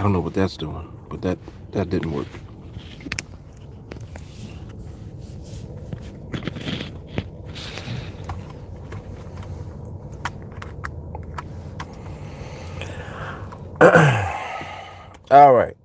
don't know what that's doing, but that didn't work. All right.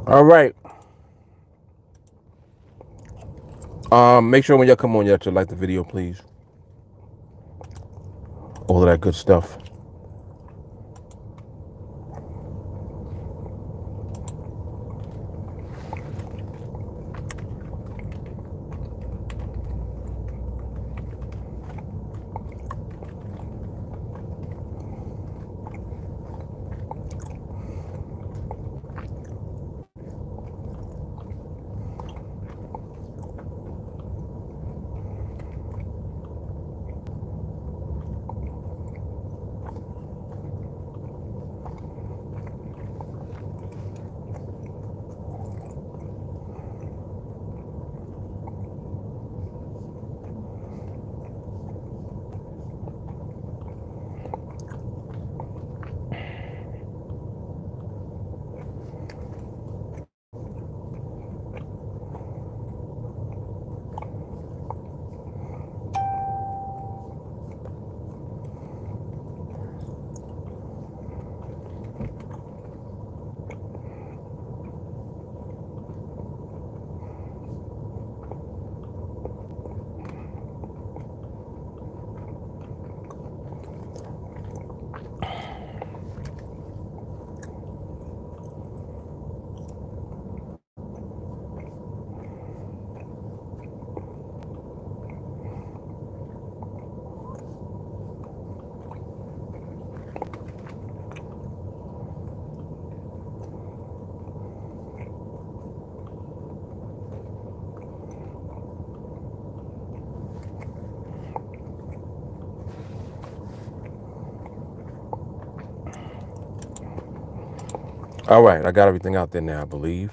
All right. Make sure when y'all come on, y'all to like the video, please. All of that good stuff. All right, I got everything out there now, I believe.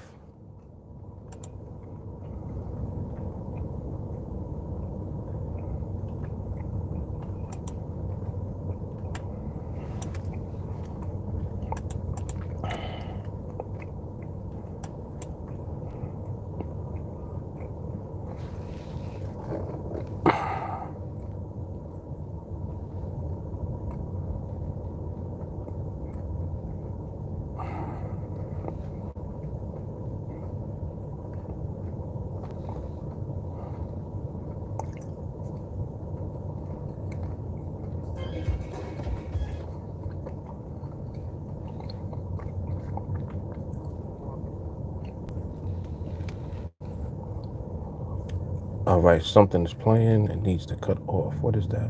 All right, something is playing. It needs to cut off. What is that?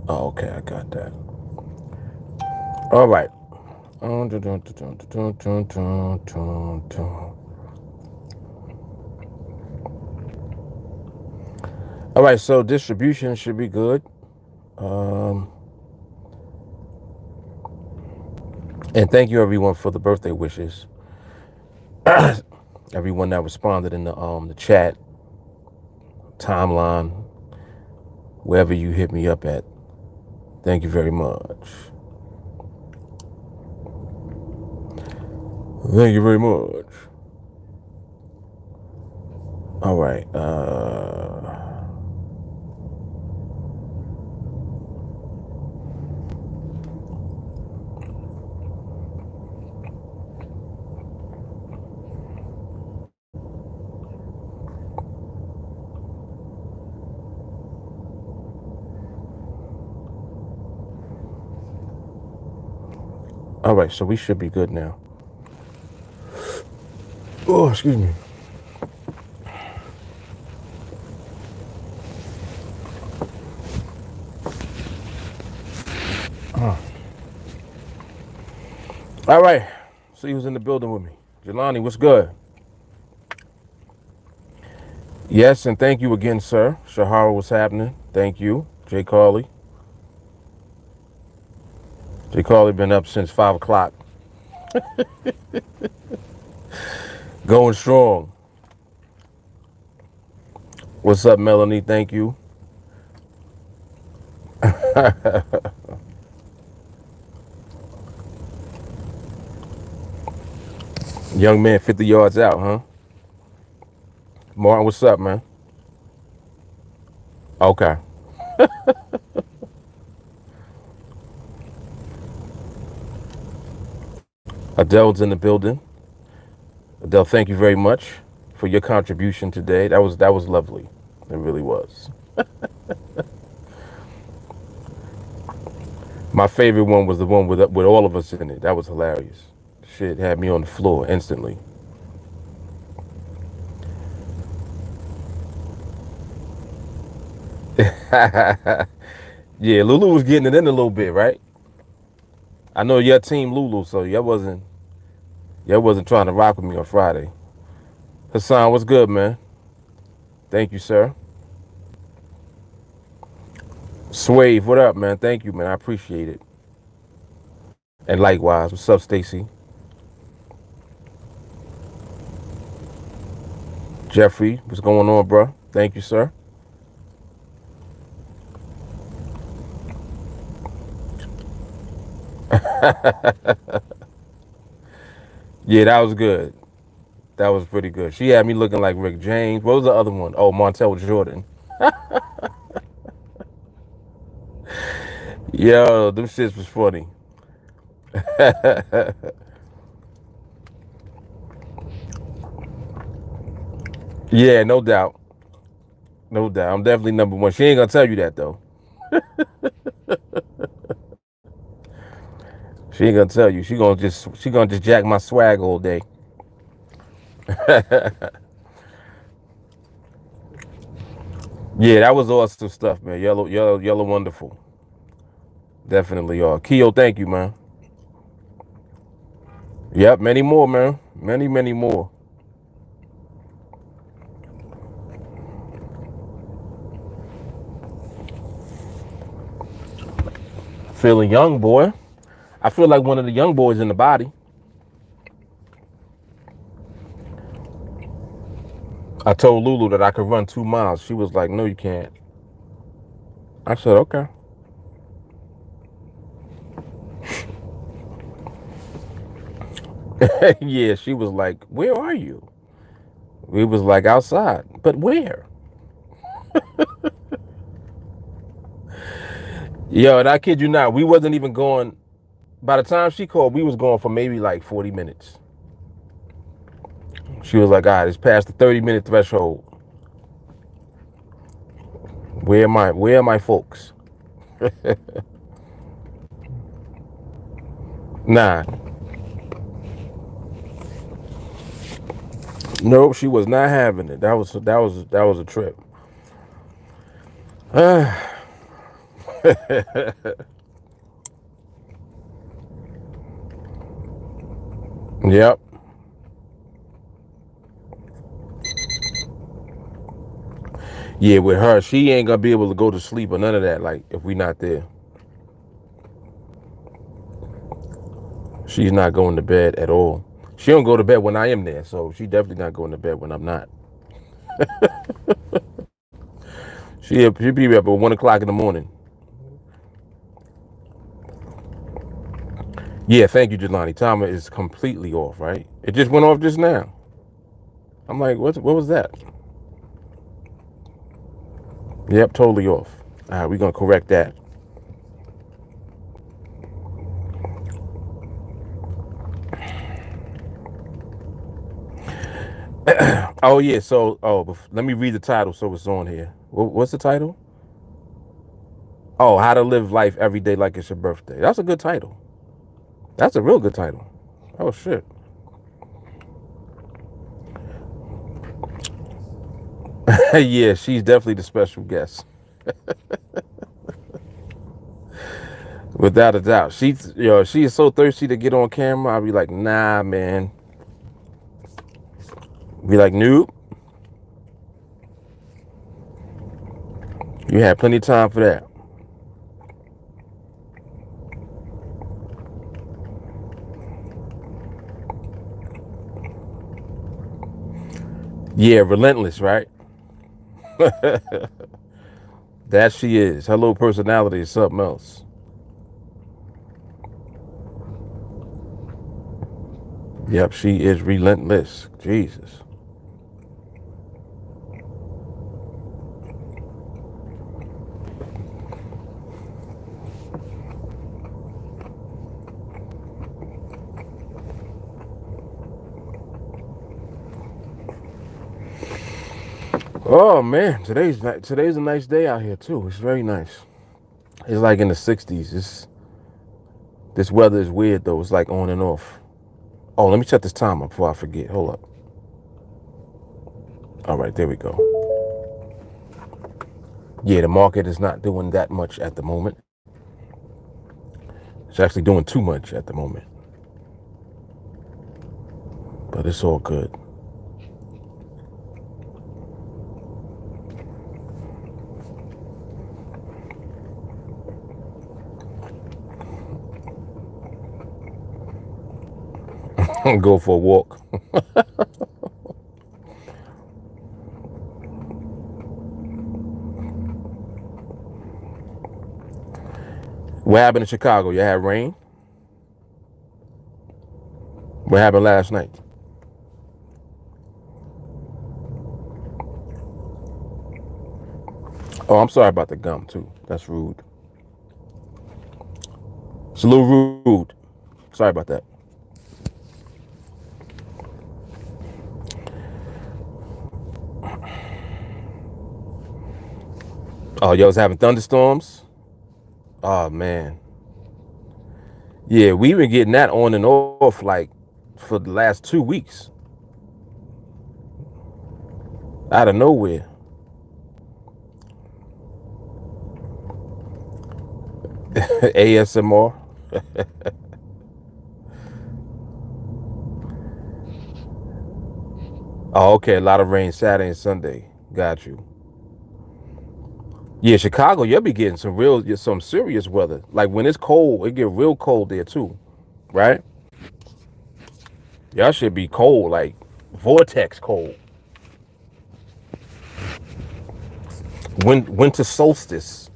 Oh, okay, I got that. All right. All right, so distribution should be good. And thank you everyone for the birthday wishes. Everyone that responded in the chat, timeline, wherever you hit me up at. Thank you very much. Thank you very much. All right. All right, so we should be good now. Oh, excuse me. All right. See who's in the building with me. Jelani, what's good? Yes, and thank you again, sir. Shahara, what's happening? Thank you. Jay Carley. Jay Carley been up since 5 o'clock. Going strong. What's up, Melanie? Thank you. Young man, 50 yards out, huh? Martin, what's up, man? Okay. Adele's in the building. Adele, thank you very much for your contribution today. That was lovely. It really was. My favorite one was the one with all of us in it. That was hilarious. Shit had me on the floor instantly. Yeah, Lulu was getting it in a little bit, right? I know your team Lulu, so y'all wasn't trying to rock with me on Friday. Hassan, what's good, man? Thank you, sir. Swave, what up, man? Thank you, man. I appreciate it. And likewise, what's up, Stacy? Jeffrey, what's going on, bro? Thank you, sir. Yeah, that was good. That was pretty good. She had me looking like Rick James. What was the other one? Oh, Montel Jordan. Yo, them shits was funny. Yeah, no doubt. No doubt. I'm definitely number one. She ain't gonna tell you that though. She ain't gonna tell you. She gonna just jack my swag all day. Yeah, that was awesome stuff, man. Yellow, wonderful. Definitely are. Keo, thank you, man. Yep, many more, man. Many, many more. Feeling young, boy. I feel like one of the young boys in the body. I told Lulu that I could run 2 miles. She was like, "No, you can't." I said, "Okay." Yeah, she was like, "Where are you?" We was like, "Outside." But where? Yo, and I kid you not, we wasn't even going. By the time she called, we was going for maybe like 40 minutes. She was like, "All right, it's past the 30-minute threshold. Where are my folks?" Nah. Nope, she was not having it. That was a trip. Yep. Yeah, with her, she ain't gonna be able to go to sleep or none of that. Like if we not there, she's not going to bed at all. She don't go to bed when I am there, so she definitely not going to bed when I'm not. She'll be up at 1 o'clock in the morning. Yeah, thank you, Jelani. Timer is completely off, right? It just went off just now. I'm like, what was that? Yep, totally off. All right, we're gonna correct that. Oh yeah, so let me read the title so it's on here. What's the title? Oh, how to live life every day like it's your birthday. That's a good title. That's a real good title. Oh shit. Yeah, she's definitely the special guest. Without a doubt. She is so thirsty to get on camera. I'll be like, nah, man. Be like, nope. You had plenty of time for that. Yeah, relentless, right? That she is. Her little personality is something else. Yep, she is relentless. Jesus. Oh man, today's a nice day out here too. It's very nice. It's like in the 60s. This weather is weird though. It's like on and off. Oh, let me set this timer before I forget. Hold up. All right, there we go. Yeah, the market is not doing that much at the moment. It's actually doing too much at the moment. But it's all good. Go for a walk. What happened in Chicago? You had rain? What happened last night? Oh, I'm sorry about the gum too. That's rude. It's a little rude. Sorry about that. Oh, y'all was having thunderstorms? Oh man. Yeah, we've been getting that on and off like for the last 2 weeks. Out of nowhere. ASMR. Oh, okay. A lot of rain Saturday and Sunday. Got you. Yeah, Chicago, you'll be getting some serious weather. Like when it's cold, it get real cold there too, right? Y'all should be cold, like vortex cold. Winter solstice.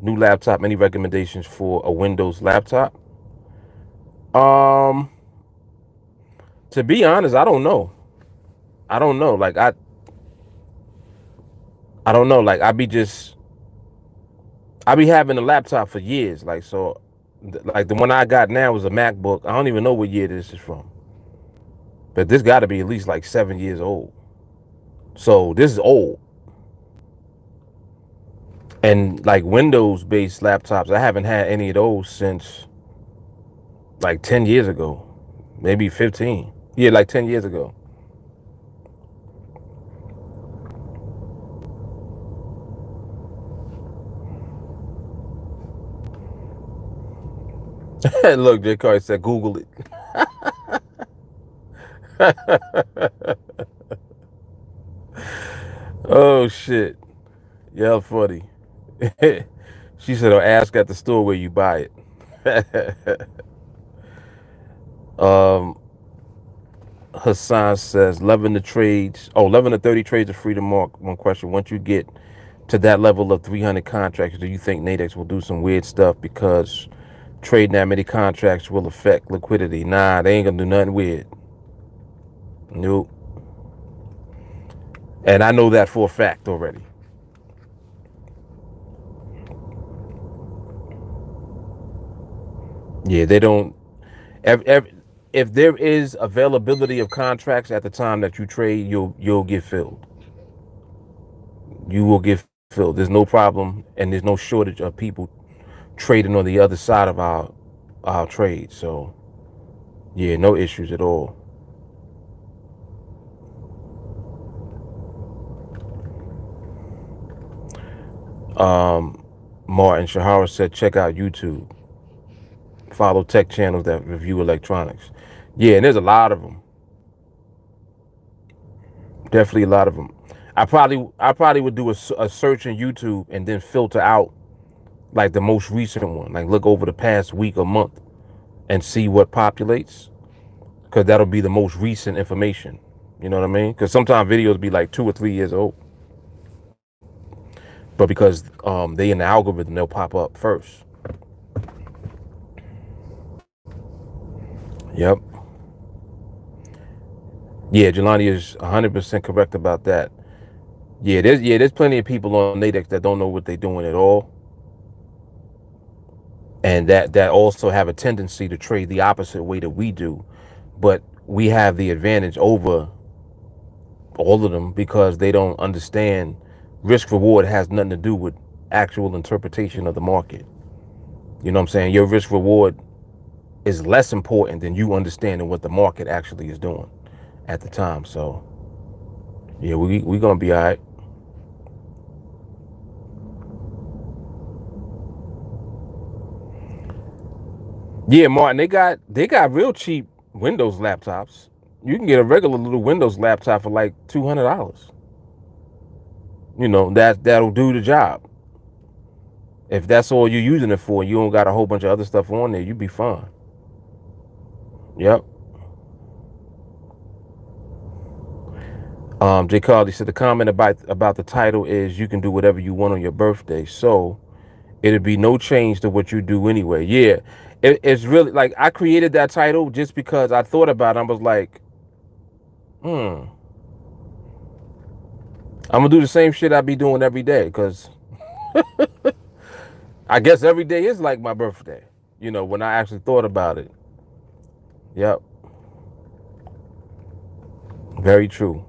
New laptop. Any recommendations for a Windows laptop? Um, to be honest, I don't know. I don't know. I don't know. Like I be having a laptop for years. Like so, like the one I got now is a MacBook. I don't even know what year this is from, but this got to be at least like 7 years old. So this is old. And like Windows based laptops, I haven't had any of those since like 10 years ago, maybe 15. Yeah, like 10 years ago. Look, J. Carter said, Google it. Oh, shit. Yeah, funny. She said, "I'll ask at the store where you buy it." um, Hassan says, loving the trades. Oh, 11 to 30 trades of freedom mark. One question. Once you get to that level of 300 contracts, do you think NADEX will do some weird stuff because trading that many contracts will affect liquidity? Nah, they ain't gonna do nothing weird. Nope. And I know that for a fact already. Yeah, they don't. If there is availability of contracts at the time that you trade, you'll get filled. You will get filled. There's no problem, and there's no shortage of people trading on the other side of our trade. So yeah, no issues at all. Martin Shahara said, check out YouTube. Follow tech channels that review electronics. Yeah, and there's a lot of them. Definitely a lot of them. I probably would do a search in YouTube and then filter out like the most recent one. Like look over the past week or month and see what populates, because that'll be the most recent information. You know what I mean? Because sometimes videos be like 2 or 3 years old, but because they in the algorithm, they'll pop up first. Yep. Yeah, Jelani is 100% correct about that. There's plenty of people on NADEX that don't know what they're doing at all, and that also have a tendency to trade the opposite way that we do. But we have the advantage over all of them because they don't understand risk reward has nothing to do with actual interpretation of the market. You know what I'm saying? Your risk reward is less important than you understanding what the market actually is doing at the time. So yeah, we gonna be all right. Yeah, Martin, they got real cheap Windows laptops. You can get a regular little Windows laptop for like $200. You know, that'll do the job. If that's all you're using it for, you don't got a whole bunch of other stuff on there, you'd be fine. Yep. Jay Carly said the comment about the title is you can do whatever you want on your birthday, so it'd be no change to what you do anyway. Yeah, it's really like I created that title just because I thought about it. I was like, I'm gonna do the same shit I be doing every day because I guess every day is like my birthday. You know, when I actually thought about it. Yep. Very true.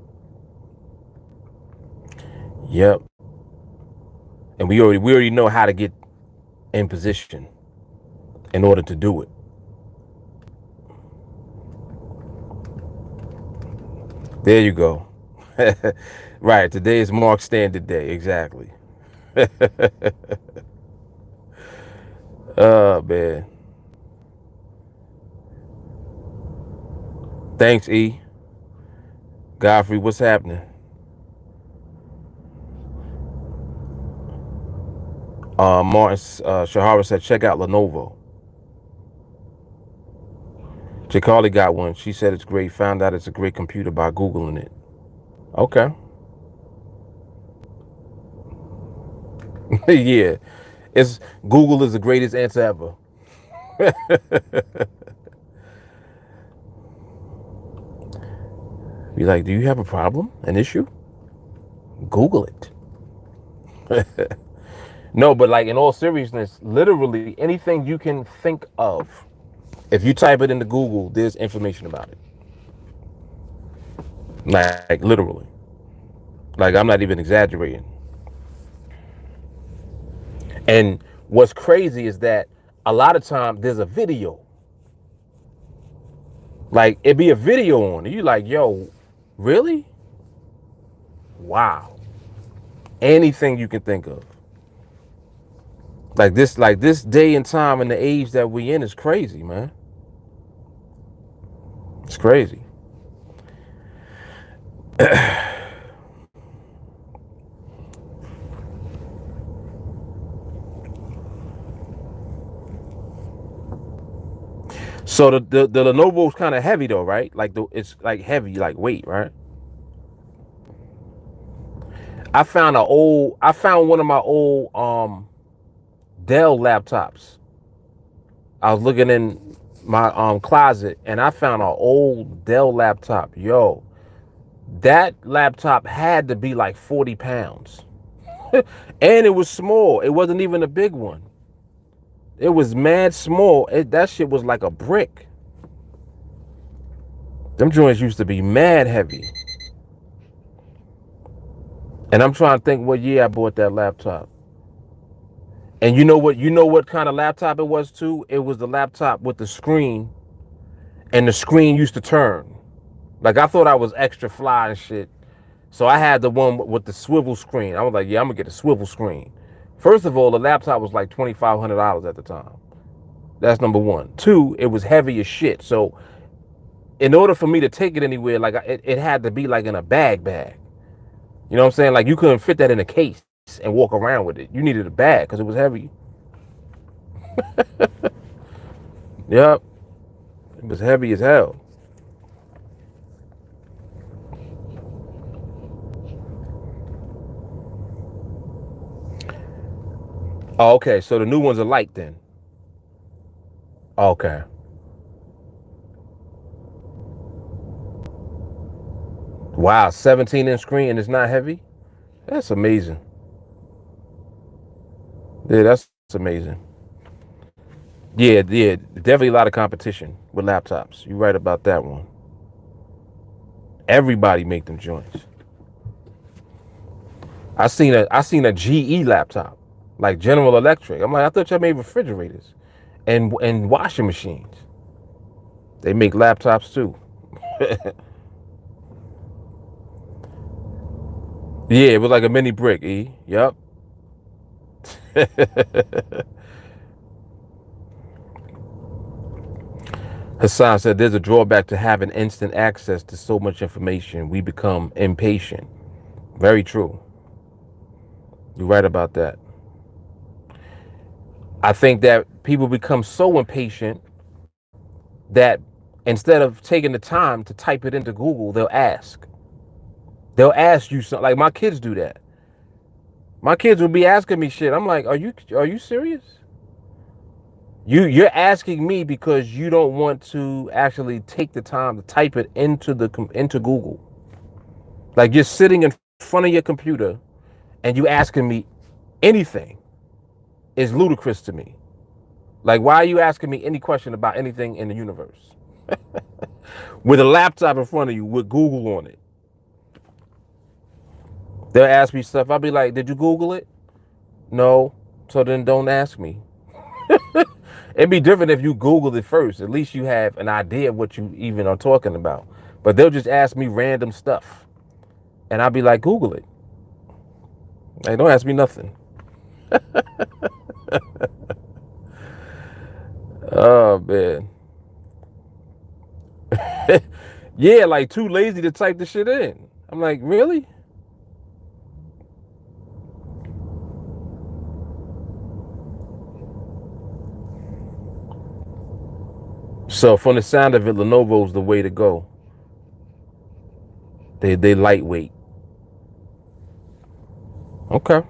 Yep. And we already know how to get in position in order to do it. There you go. Right. Today is Mark Standard Day. Exactly. Oh man. Thanks, E. Godfrey, what's happening? Martin Shahara said, check out Lenovo. Jakali got one. She said it's great. Found out it's a great computer by Googling it. Okay. Yeah. It's Google is the greatest answer ever. Be like, do you have a problem? An issue? Google it. No, but like in all seriousness, literally anything you can think of, if you type it into Google, there's information about it. Like literally. Like I'm not even exaggerating. And what's crazy is that a lot of times there's a video. Like it'd be a video on it. You like, yo, really? Wow. Anything you can think of. Like this day and time and the age that we in is crazy, man. It's crazy. So the Lenovo's kind of heavy though, right? Like it's like heavy, like weight, right? I found one of my old Dell laptops. I was looking in my closet and I found an old Dell laptop. Yo, that laptop had to be like 40 pounds. And it was small. It wasn't even a big one. It was mad small. That shit was like a brick. Them joints used to be mad heavy. And I'm trying to think what year I bought that laptop. And you know what kind of laptop it was too? It was the laptop with the screen, and the screen used to turn. Like I thought I was extra fly and shit. So I had the one with the swivel screen. I was like, yeah, I'm gonna get a swivel screen First of all, the laptop was like $2,500 at the time. That's number one. Two, it was heavy as shit. So in order for me to take it anywhere, like it had to be like in a bag. You know what I'm saying? Like you couldn't fit that in a case and walk around with it. You needed a bag because it was heavy. Yep. It was heavy as hell. Oh, okay. So the new ones are light then. Okay. Wow, 17-inch screen and it's not heavy? That's amazing. Yeah, that's amazing. Yeah, definitely a lot of competition with laptops. You're right about that one. Everybody make them joints. I seen a GE laptop, like General Electric. I'm like, I thought y'all made refrigerators and washing machines. They make laptops too. Yeah, it was like a mini brick, E. Yep. Hassan said there's a drawback to having instant access to so much information. We become impatient. Very true. You're right about that. I think that people become so impatient that instead of taking the time to type it into Google, they'll ask. They'll ask you something. Like my kids do that. My kids will be asking me shit. I'm like, are you serious? You're asking me because you don't want to actually take the time to type it into Google. Like you're sitting in front of your computer and you asking me anything is ludicrous to me. Like, why are you asking me any question about anything in the universe? With a laptop in front of you with Google on it. They'll ask me stuff. I'll be like, did you Google it? No. So then don't ask me. It'd be different if you Googled it first. At least you have an idea of what you even are talking about. But they'll just ask me random stuff. And I'll be like, Google it. Like, don't ask me nothing. Oh, man. Yeah, like too lazy to type the shit in. I'm like, really? So from the sound of it, Lenovo's the way to go. They lightweight. Okay.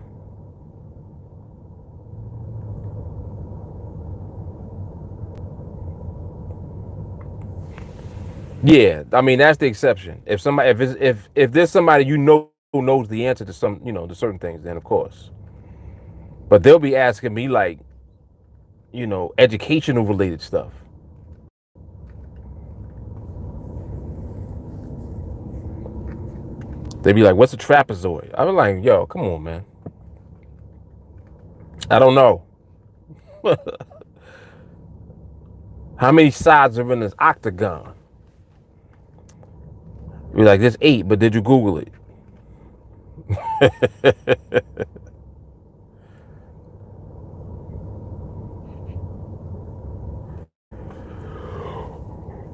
Yeah, I mean that's the exception. If somebody, if there's somebody you know who knows the answer to some, to certain things, then of course. But they'll be asking me like, educational related stuff. They'd be like, "What's a trapezoid?" I was like, "Yo, come on, man. I don't know. How many sides are in this octagon?" You're like, "There's 8, but did you Google it?"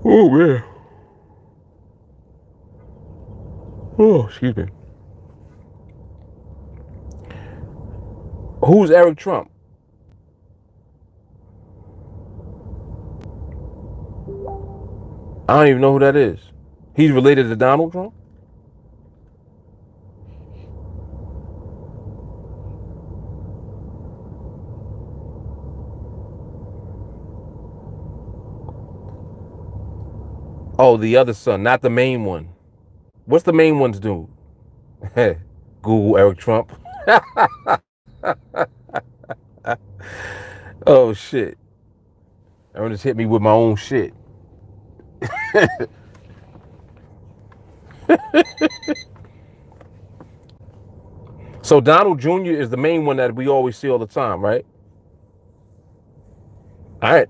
Oh man. Oh, excuse me. Who's Eric Trump? I don't even know who that is. He's related to Donald Trump? Oh, the other son, not the main one. What's the main one's do? Google Eric Trump. Oh shit. Ernest hit me with my own shit. So Donald Jr. is the main one that we always see all the time, right? I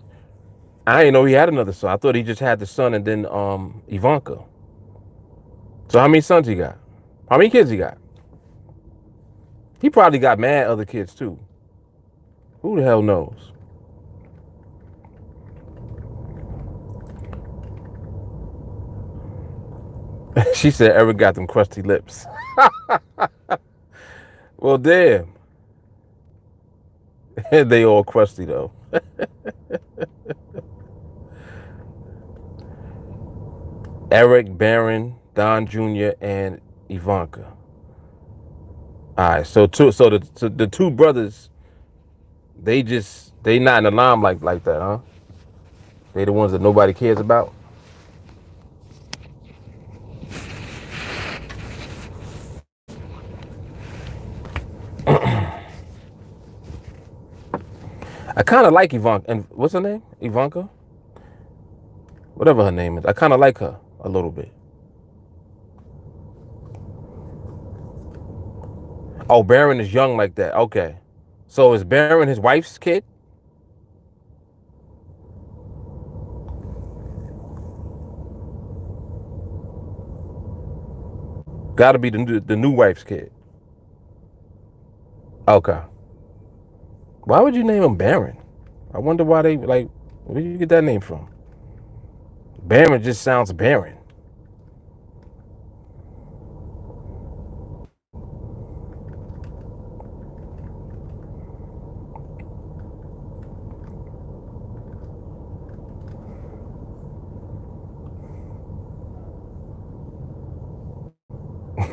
didn't know he had another son. I thought he just had the son and then Ivanka. So how many sons he got? How many kids he got? He probably got mad other kids too. Who the hell knows? She said Eric got them crusty lips. Well, damn. They all crusty though. Eric, Barron, Don Jr., and Ivanka. All right, so the two brothers, they not in the limelight like that, huh? They the ones that nobody cares about. I kind of like Ivanka, and what's her name? Ivanka, whatever her name is. I kind of like her a little bit. Oh, Barron is young like that. Okay, so is Barron his wife's kid? Got to be the new wife's kid. Okay. Why would you name him Barron? I wonder why they like. Where did you get that name from? Barron just sounds barren.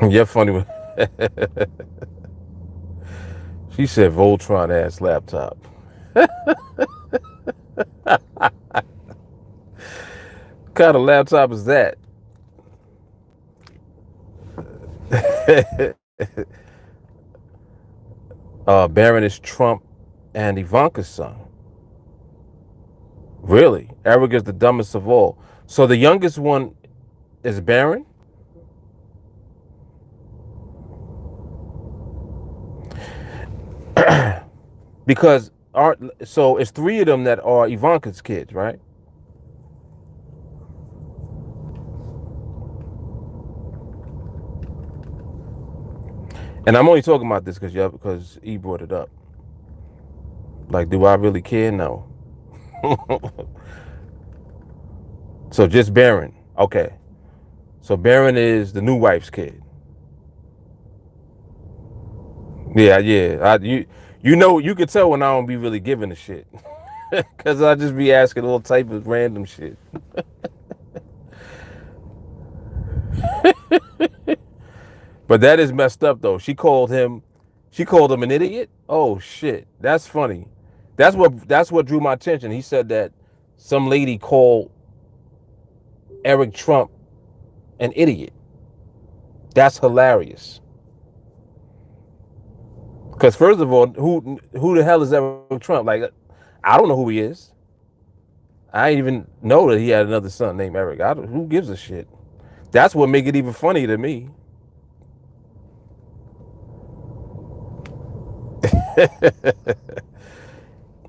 You're funny. She said Voltron ass laptop. What kind of laptop is that? Barron is Trump and Ivanka's son. Really? Eric is the dumbest of all. So the youngest one is Barron? Because so it's three of them that are Ivanka's kids, right? And I'm only talking about this because he brought it up. Like, do I really care? No. So just Barron. Okay. So Barron is the new wife's kid. Yeah, yeah. You could tell when I don't be really giving a shit. Cause I just be asking all type of random shit. But that is messed up though. She called him an idiot. Oh shit. That's funny. That's what drew my attention. He said that some lady called Eric Trump an idiot. That's hilarious. Because first of all, who the hell is Eric Trump? Like, I don't know who he is. I didn't even know that he had another son named Eric. Who gives a shit? That's what make it even funny to me.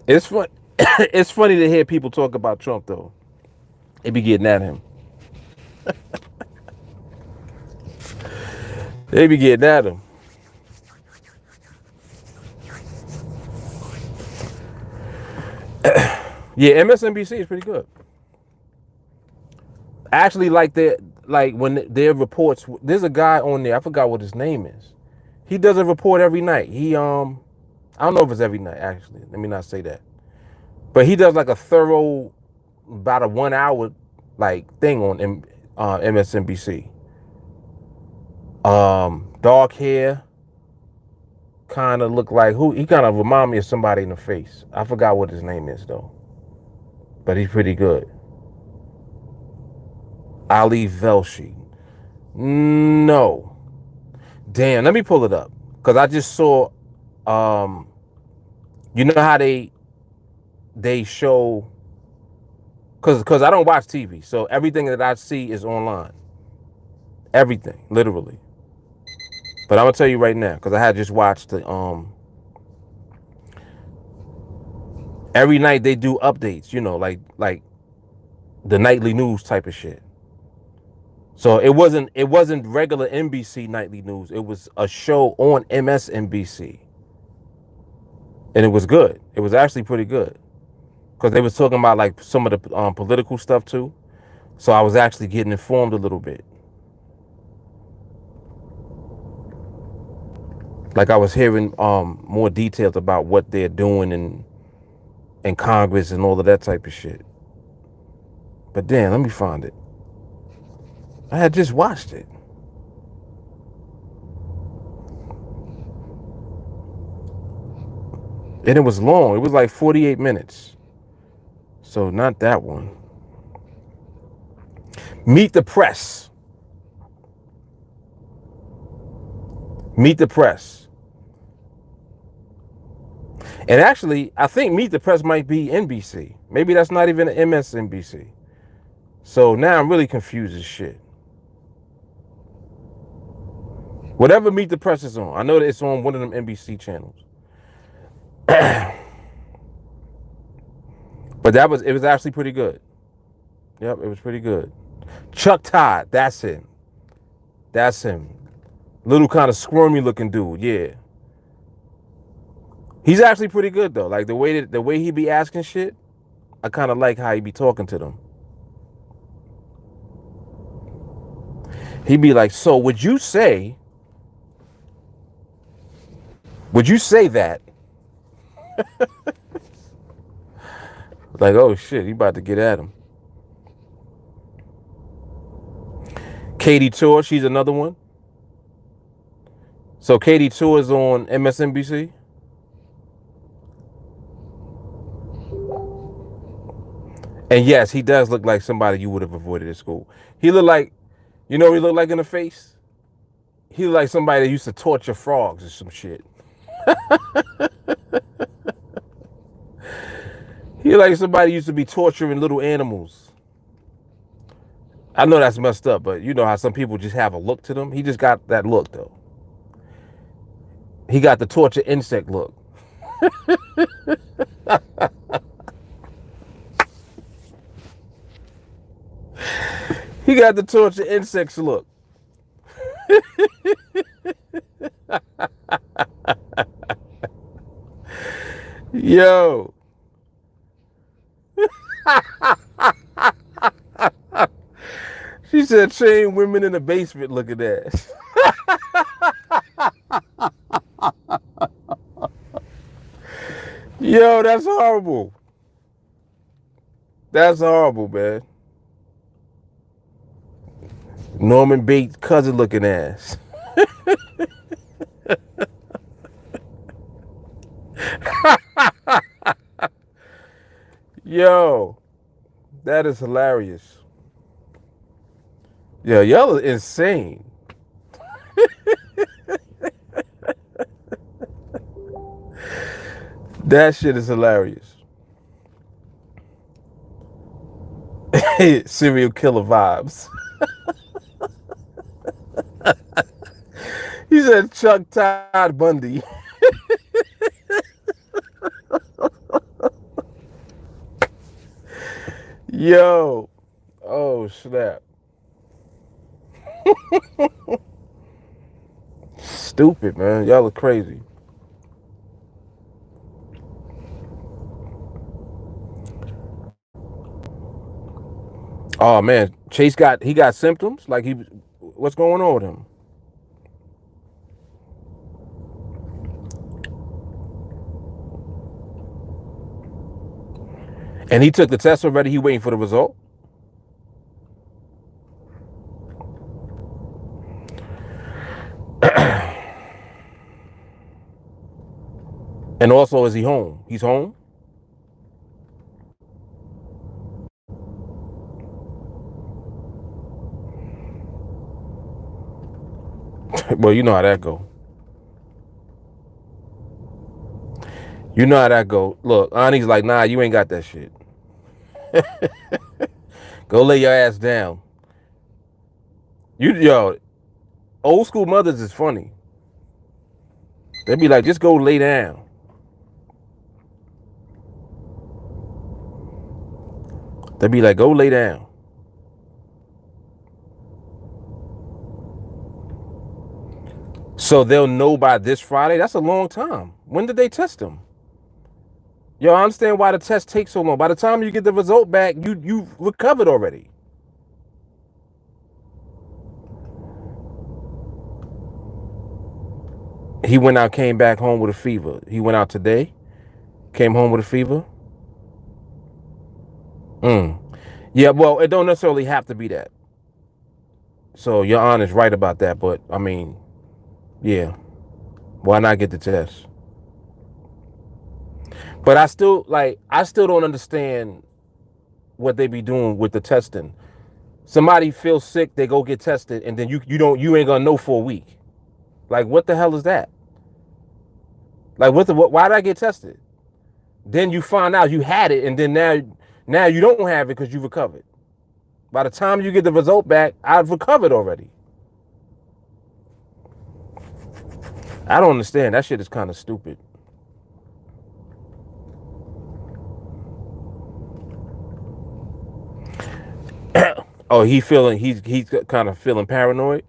It's fun. It's funny to hear people talk about Trump though. They be getting at him. They be getting at him. Yeah, MSNBC is pretty good. Actually, like when their reports. There's a guy on there. I forgot what his name is. He does a report every night. I don't know if it's every night actually. Let me not say that. But he does like a thorough, about a 1 hour like thing on MSNBC. Dark hair, kind of look like who? He kind of remind me of somebody in the face. I forgot what his name is though. But he's pretty good. Ali Velshi. No. Damn, let me pull it up. Because I just saw, you know how they show, because I don't watch TV. So everything that I see is online. Everything, literally. But I'm going to tell you right now, because I had just watched the, every night they do updates, like the nightly news type of shit. So it wasn't regular NBC nightly news. It was a show on MSNBC. and it was good. It was actually pretty good because they was talking about like some of the political stuff too. So I was actually getting informed a little bit. Like I was hearing more details about what they're doing in Congress and all of that type of shit. But damn, let me find it. I had just watched it. And it was long. It was like 48 minutes. So not that one. Meet the Press. Meet the Press. And actually, I think Meet the Press might be NBC. Maybe that's not even an MSNBC. So now I'm really confused as shit. Whatever Meet the Press is on. I know that it's on one of them NBC channels. But it was actually pretty good. Yep, it was pretty good. Chuck Todd, that's him. That's him. Little kind of squirmy looking dude, yeah. He's actually pretty good though. Like the way he be asking shit, I kind of like how he be talking to them. He be like, so would you say that? Like, oh shit, he about to get at him. Katie Tour, she's another one. So Katie Tour is on MSNBC. And yes, he does look like somebody you would have avoided at school. He look like, you know what he look like in the face? He look like somebody that used to torture frogs or some shit. He look like somebody used to be torturing little animals. I know that's messed up, but you know how some people just have a look to them? He just got that look though. He got the torture insect look. He got the torture insects look. Yo. She said chain women in the basement looking at. Yo, that's horrible. That's horrible, man. Norman Bates' cousin looking ass. Yo, that is hilarious. Yo, y'all are insane. That shit is hilarious. Serial killer vibes. He said Chuck Todd Bundy. Yo. Oh, snap. Stupid, man. Y'all are crazy. Oh man, Chase got symptoms. Like what's going on with him? And he took the test already. He waiting for the result. And also, is he home? He's home. Well, you know how that go. You know how that go. Look, Ani's like, nah, you ain't got that shit. Go lay your ass down. Yo, old school mothers is funny. They be like, just go lay down. They be like, go lay down. So they'll know by this Friday. That's a long time. When did they test him? Yo, I understand why the test takes so long. By the time you get the result back, you've recovered already. He went out, came back home with a fever. He went out today, came home with a fever. Yeah, well, it don't necessarily have to be that. So your aunt is right about that, but I mean, yeah, why not get the test? But I still don't understand what they be doing with the testing. Somebody feels sick, they go get tested, and then you ain't gonna know for a week. Like, what the hell is that? Like, why did I get tested? Then you find out you had it, and then now you don't have it because you recovered. By the time you get the result back, I've recovered already. I don't understand. That shit is kind of stupid. Oh, he's kind of feeling paranoid.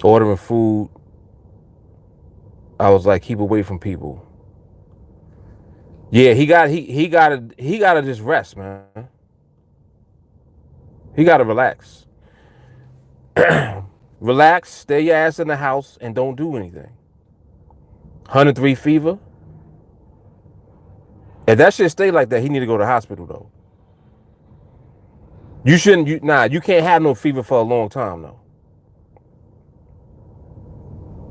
Ordering food. I was like, keep away from people. Yeah, he gotta just rest, man. He gotta relax. Relax, stay your ass in the house and don't do anything. 103 fever. If that shit stay like that, he need to go to the hospital though. You shouldn't. You can't have no fever for a long time though,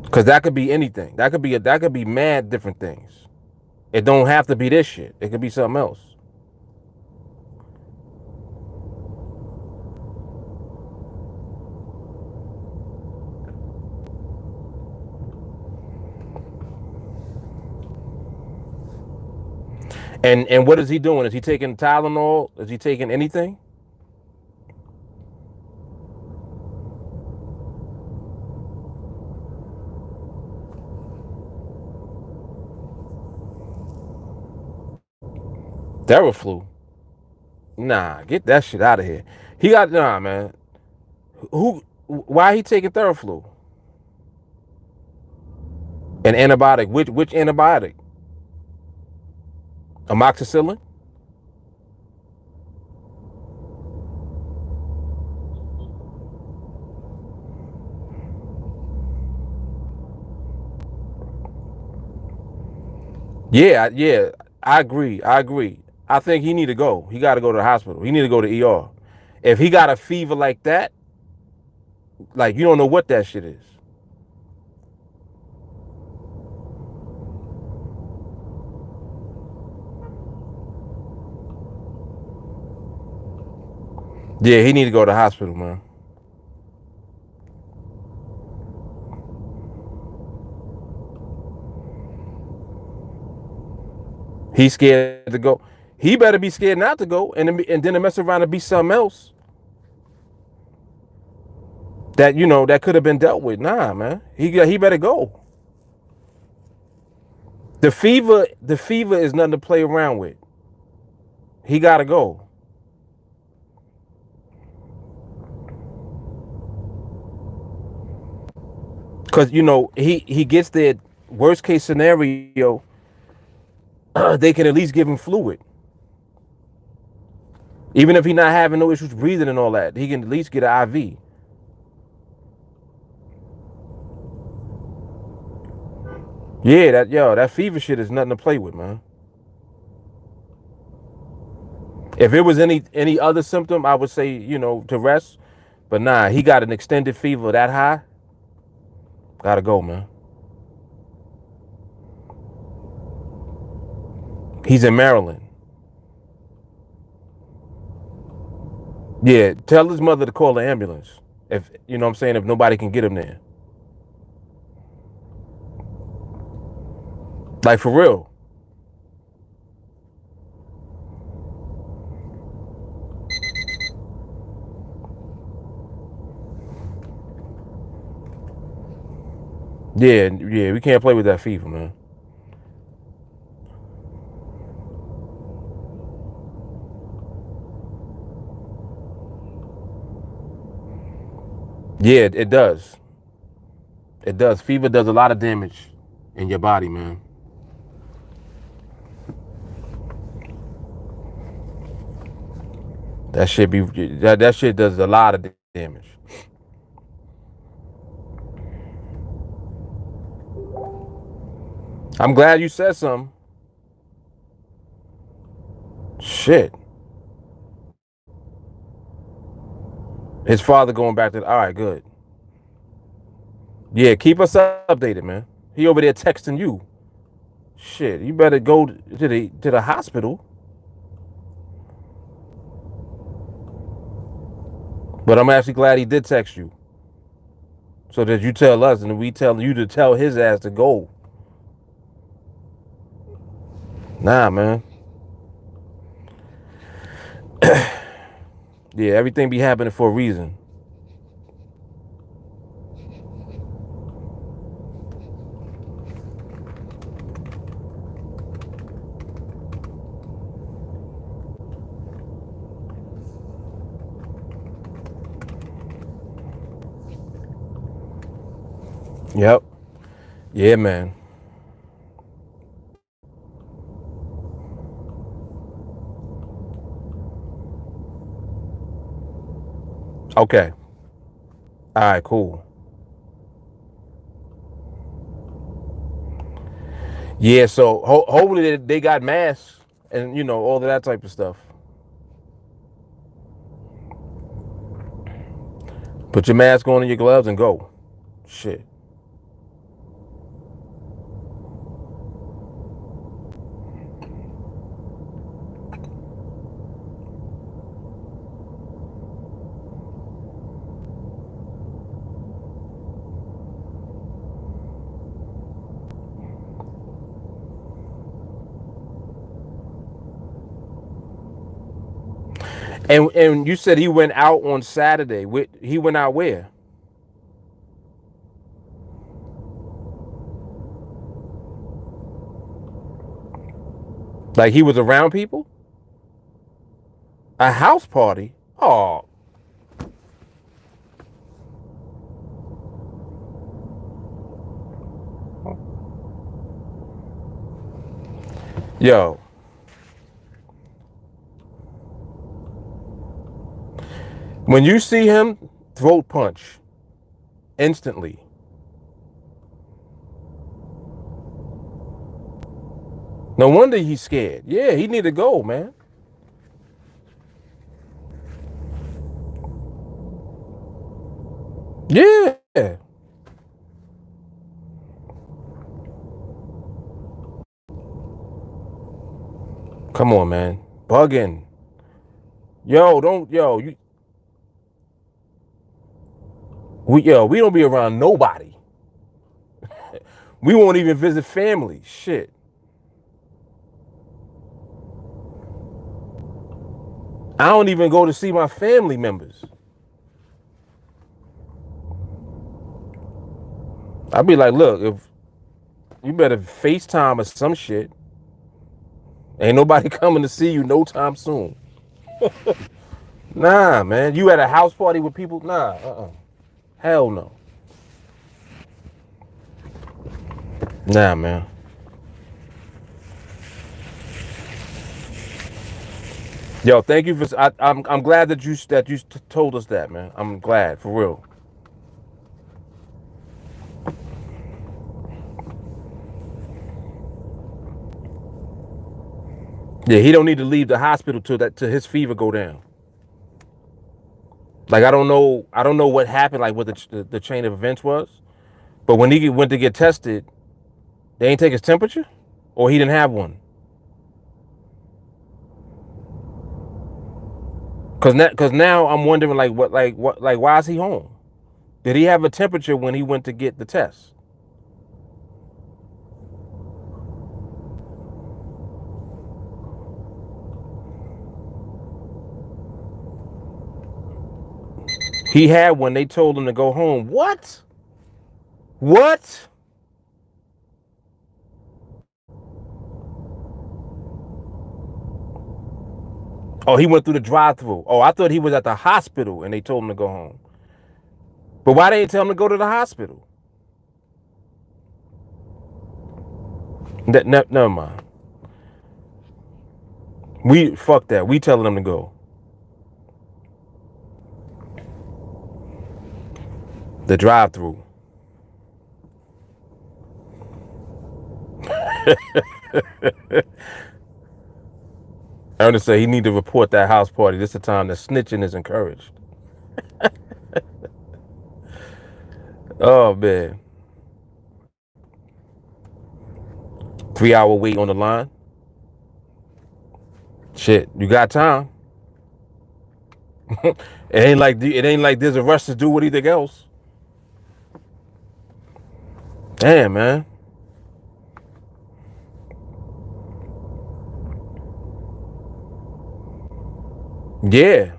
because that could be anything. That could be mad different things. It don't have to be this shit. It could be something else. And what is he doing? Is he taking Tylenol? Is he taking anything? Theraflu? Nah, get that shit out of here. Nah, man. Who? Why he taking Theraflu? An antibiotic? Which antibiotic? Amoxicillin? Yeah. I agree. I think he need to go. He got to go to the hospital. He need to go to ER. If he got a fever like that, like you don't know what that shit is. Yeah, he need to go to the hospital, man. He's scared to go. He better be scared not to go, and then to mess around and be something else that that could have been dealt with. Nah, man. He better go. The fever is nothing to play around with. He gotta go. Cause he gets there. Worst case scenario, they can at least give him fluid. Even if he not having no issues breathing and all that, he can at least get an IV. Yeah, that fever shit is nothing to play with, man. If it was any other symptom, I would say to rest. But nah, he got an extended fever that high. Gotta go, man. He's in Maryland. Yeah, tell his mother to call the ambulance. If you know what I'm saying, if nobody can get him there. Like for real. Yeah, we can't play with that fever, man. Yeah, it does. It does. Fever does a lot of damage in your body, man. That shit be that shit does a lot of damage. I'm glad you said something. Shit. His father going back to all right, good. Yeah, keep us updated, man. He over there texting you. Shit, you better go to the hospital. But I'm actually glad he did text you. So that you tell us and we tell you to tell his ass to go. Nah, man. Yeah, everything be happening for a reason. Yep. Yeah, man. Okay. All right, cool. Yeah, so hopefully they got masks and all of that type of stuff. Put your mask on and your gloves and go. Shit. And you said he went out on Saturday. He went out where? Like he was around people? A house party? Oh, yo. When you see him throat punch instantly, no wonder he's scared. Yeah, he need to go, man. Yeah. Come on, man. Bugging. Yo, don't you we don't be around nobody. We won't even visit family. Shit. I don't even go to see my family members. I'd be like, look, if you better FaceTime or some shit. Ain't nobody coming to see you no time soon. Nah, man. You at a house party with people? Nah, hell no. Nah, man. Yo, thank you for. I'm glad that you told us that, man. I'm glad for real. Yeah, he don't need to leave the hospital till his fever go down. Like I don't know what happened, like what the chain of events was. But when he went to get tested, they ain't take his temperature, or he didn't have one. Cause now I'm wondering like why is he home? Did he have a temperature when he went to get the test? He had one. They told him to go home. What? What? Oh, he went through the drive-through. Oh, I thought he was at the hospital and they told him to go home. But why they ain't tell him to go to the hospital? Never mind. We fuck that. We telling them to go. The drive-through. Ernest said he need to report that house party. This is the time that snitching is encouraged. Oh man. 3-hour wait on the line. Shit, you got time. it ain't like there's a rush to do anything else. Damn, man. Yeah.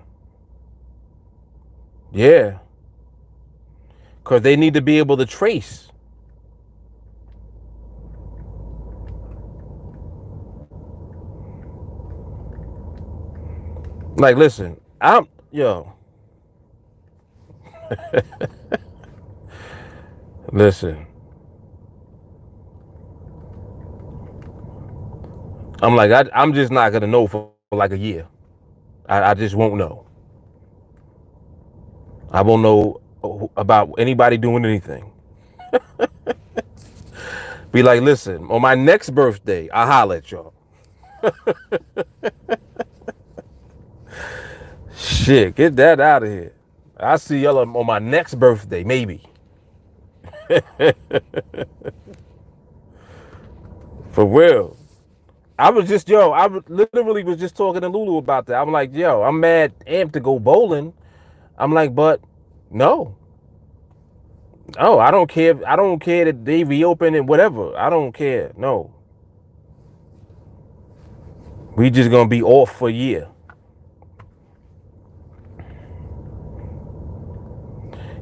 Yeah. Because they need to be able to trace. Like, listen, listen. I'm like, I'm just not gonna know for like a year. I just won't know. I won't know about anybody doing anything. Be like, listen, on my next birthday, I'll holler at y'all. Shit, get that out of here. I'll see y'all on my next birthday, maybe. For real. I literally was just talking to Lulu about that. I'm like, yo, I'm mad amped to go bowling. I'm like, but no. Oh, I don't care. I don't care that they reopen and whatever. I don't care. No. We just gonna be off for a year.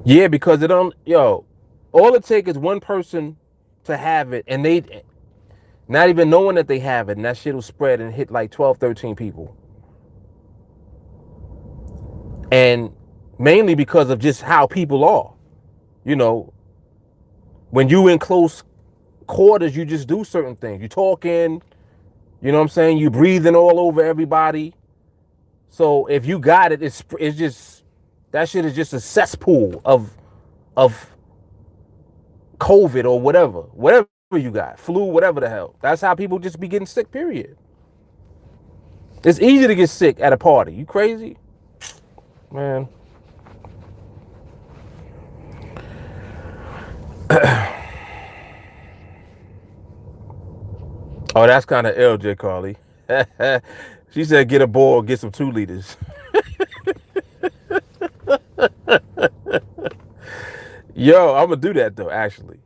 Yeah, because all it takes is one person to have it, and they not even knowing that they have it, and that shit will spread and hit like 12, 13 people. And mainly because of just how people are. You know, when you in close quarters, you just do certain things. You talking, you know what I'm saying? You breathing all over everybody. So if you got it, it's just, that shit is just a cesspool of COVID or whatever you got, flu, whatever the hell. That's how people just be getting sick, period. It's easy to get sick at a party. You crazy? Man. Oh, that's kind of LJ Carly. She said get a bowl, get some 2 liters. Yo, I'm going to do that though, actually.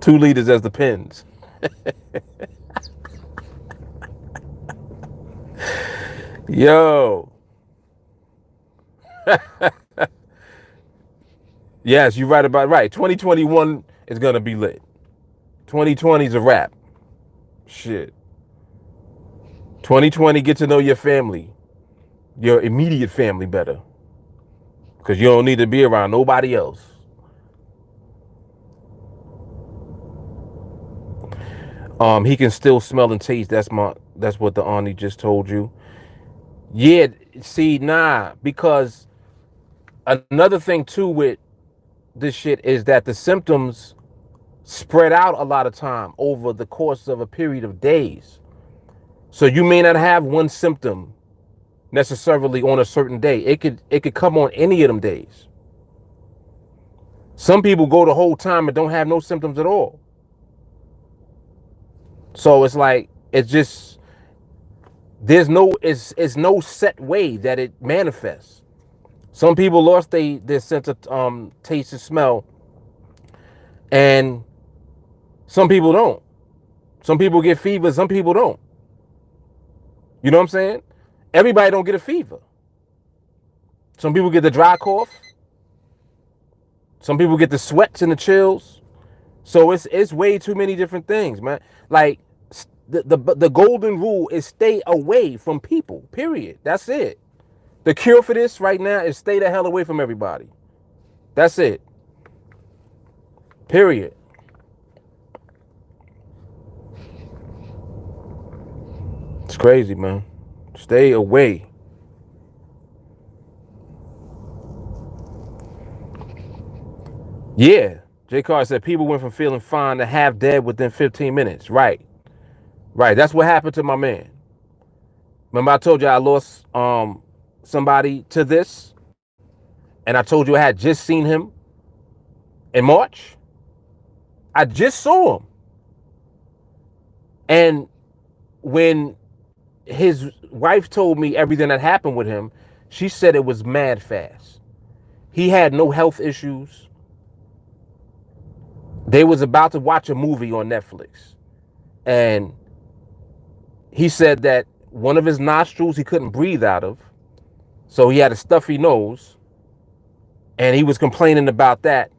2 liters as the pins. Yo. Yes, you're right about right. 2021 is going to be lit. 2020 is a wrap. Shit. 2020, get to know your family, your immediate family better. Because you don't need to be around nobody else. He can still smell and taste. That's what the auntie just told you. Yeah, see, nah, because another thing too with this shit is that the symptoms spread out a lot of time over the course of a period of days. So you may not have one symptom necessarily on a certain day. It could come on any of them days. Some people go the whole time and don't have no symptoms at all. So it's like, it's just, it's no set way that it manifests. Some people lost their sense of taste and smell, and some people don't. Some people get fever, some people don't. You know what I'm saying? Everybody don't get a fever. Some people get the dry cough. Some people get the sweats and the chills. So it's way too many different things, man. Like the golden rule is stay away from people. Period. That's it. The cure for this right now is stay the hell away from everybody. That's it. Period. It's crazy, man. Stay away. Yeah. J. Carr said people went from feeling fine to half dead within 15 minutes. Right. Right. That's what happened to my man. Remember I told you I lost somebody to this? And I told you I had just seen him in March? I just saw him. And when his wife told me everything that happened with him, she said it was mad fast. He had no health issues. They was about to watch a movie on Netflix. And he said that one of his nostrils he couldn't breathe out of. So he had a stuffy nose. And he was complaining about that.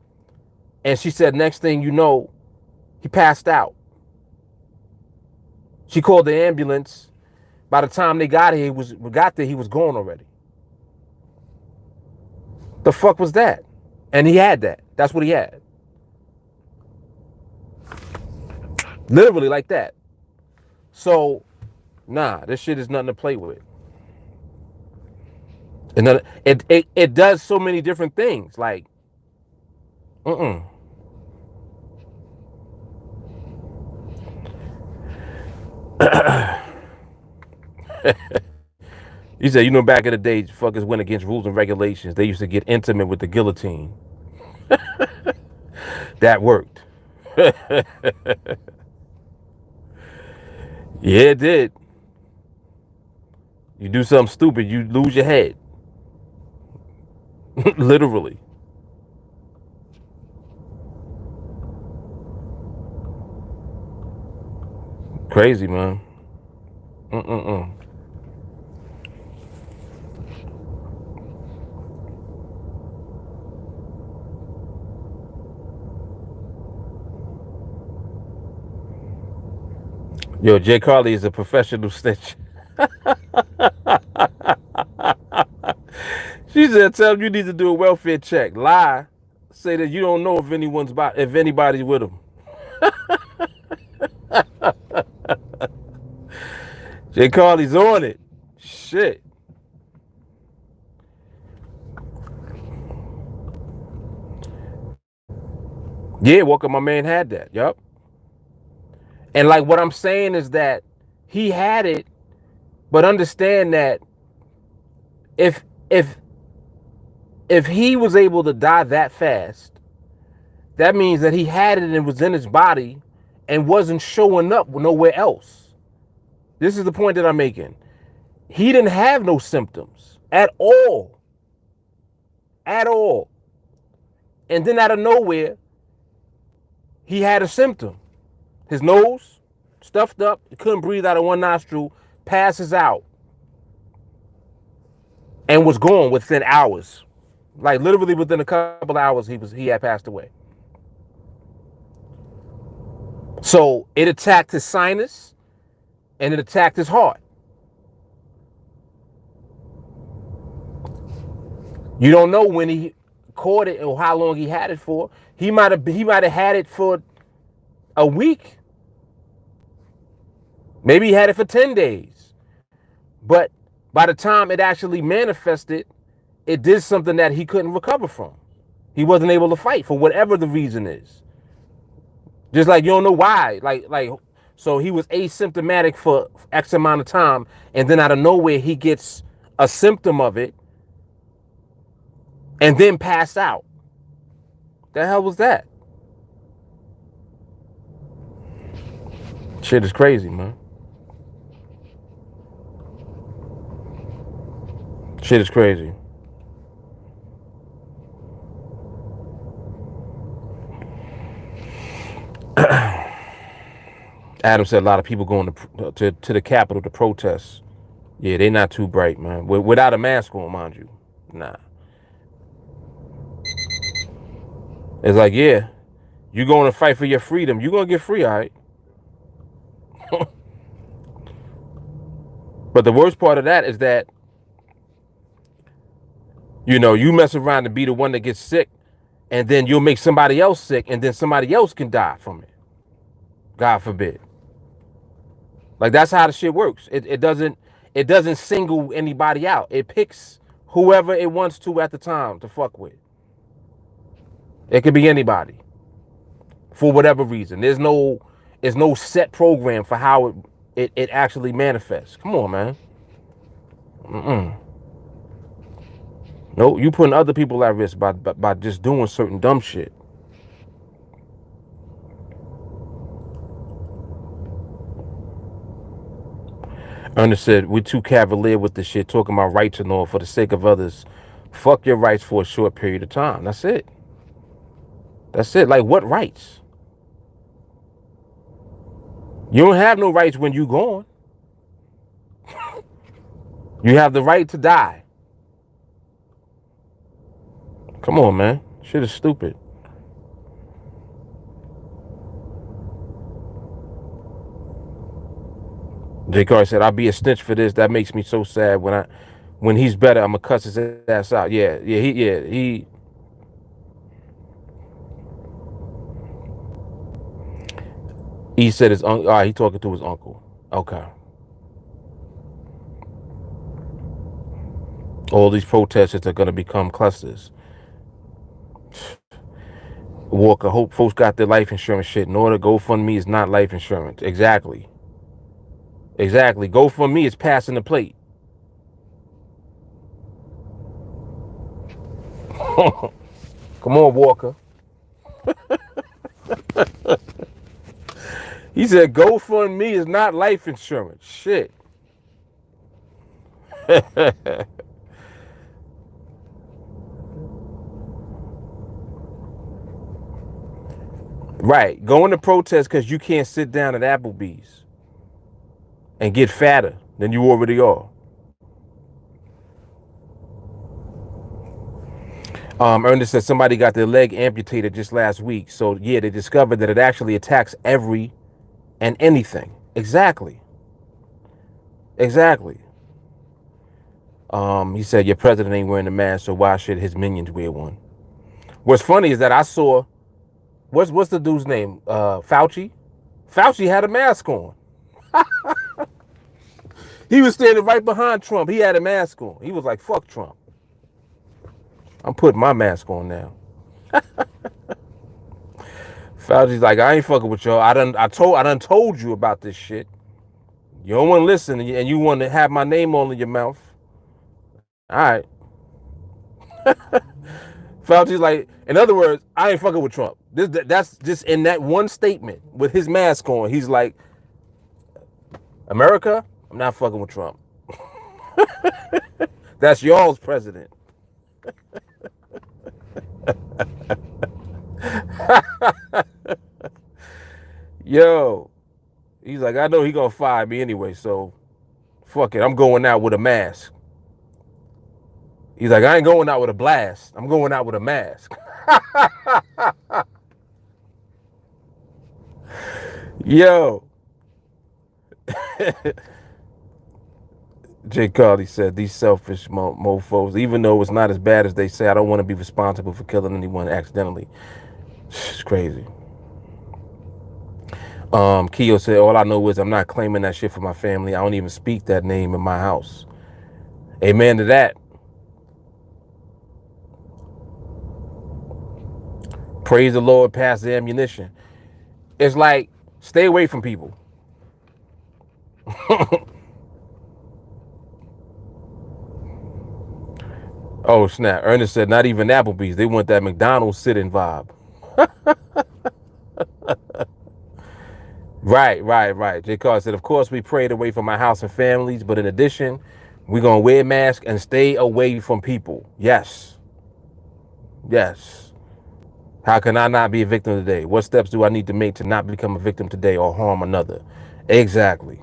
And she said, next thing you know, he passed out. She called the ambulance. By the time they got here, he was gone already. The fuck was that? And he had that. That's what he had. Literally like that. So, nah, this shit is nothing to play with. And then it does so many different things. Like, You said, back in the day, fuckers went against rules and regulations. They used to get intimate with the guillotine. That worked. Yeah, it did. You do something stupid, you lose your head. Literally. Crazy, man. Yo, Jay Carly is a professional snitch. She said, tell him you need to do a welfare check. Lie. Say that you don't know if anybody's with him. Jay Carly's on it. Shit. Yeah, Walker, my man had that. Yup. And like what I'm saying is that he had it, but understand that if he was able to die that fast, that means that he had it and it was in his body and wasn't showing up nowhere else. This is the point that I'm making. He didn't have no symptoms at all. At all. And then out of nowhere, he had a symptom. His nose stuffed up, he couldn't breathe out of one nostril, passes out, and was gone within hours. Like literally within a couple of hours, he had passed away. So it attacked his sinus and it attacked his heart. You don't know when he caught it or how long he had it for. He might have had it for a week. Maybe he had it for 10 days. But by the time it actually manifested, it did something that he couldn't recover from. He wasn't able to fight for whatever the reason is. Just like you don't know why. So he was asymptomatic for X amount of time, and then out of nowhere he gets a symptom of it and then pass out. The hell was that? Shit is crazy, man. Shit is crazy. Adam said a lot of people going to the Capitol to protest. Yeah, they not too bright, man. Without a mask on, mind you. Nah. It's like, yeah, you going to fight for your freedom. You're going to get free, all right? But the worst part of that is that You know, you mess around to be the one that gets sick, and then you'll make somebody else sick, and then somebody else can die from it. God forbid. Like, that's how the shit works. It doesn't single anybody out. It picks whoever it wants to at the time to fuck with. It could be anybody for whatever reason. There's no set program for how it actually manifests. Come on, man. No, you putting other people at risk by just doing certain dumb shit. Ernest said, we're too cavalier with this shit, talking about rights and all for the sake of others. Fuck your rights for a short period of time. That's it. That's it. Like, what rights? You don't have no rights when you gone. You have the right to die. Come on, man. Shit is stupid. J. Carr said, I'll be a snitch for this. That makes me so sad. When he's better, I'm gonna cuss his ass out. He said his uncle. He talking to his uncle. Okay. All these protesters are gonna become clusters. Walker, hope folks got their life insurance shit in order. GoFundMe is not life insurance. Exactly. GoFundMe is passing the plate. Come on, Walker. He said GoFundMe is not life insurance. Shit. Right. Going to protest because you can't sit down at Applebee's and get fatter than you already are. Ernest said somebody got their leg amputated just last week. So, yeah, they discovered that it actually attacks every and anything. Exactly. He said, your president ain't wearing a mask, so why should his minions wear one? What's funny is that I saw, what's the dude's name? Fauci? Fauci had a mask on. He was standing right behind Trump. He had a mask on. He was like, fuck Trump. I'm putting my mask on now. Fauci's like, I ain't fucking with y'all. I done told you about this shit. You don't want to listen, and you want to have my name all in your mouth. All right. Fauci's like, in other words, I ain't fucking with Trump. That's just in that one statement with his mask on. He's like, America, I'm not fucking with Trump. That's y'all's president. Yo, he's like, I know he gonna fire me anyway, so fuck it. I'm going out with a mask. He's like, I ain't going out with a blast. I'm going out with a mask. Yo. Jay Carly said, these selfish mofos, even though it's not as bad as they say, I don't want to be responsible for killing anyone accidentally. It's crazy. Keo said, all I know is I'm not claiming that shit for my family. I don't even speak that name in my house. Amen to that. Praise the Lord, pass the ammunition. It's like, stay away from people. Oh, snap. Ernest said, not even Applebee's. They want that McDonald's sit-in vibe. Right. J. Carr said, of course, we prayed away from our house and families, but in addition, we're going to wear masks and stay away from people. Yes. How can I not be a victim today? What steps do I need to make to not become a victim today or harm another? Exactly.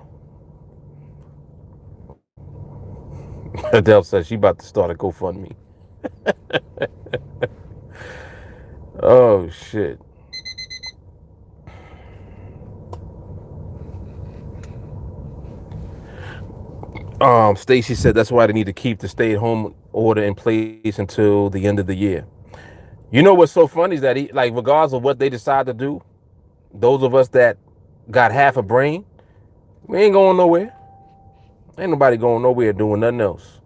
Adele says she about to start a GoFundMe. Oh, shit. Stacy said that's why they need to keep the stay-at-home order in place until the end of the year. You know what's so funny is that like regardless of what they decide to do, those of us that got half a brain, we ain't going nowhere. Ain't nobody going nowhere doing nothing else.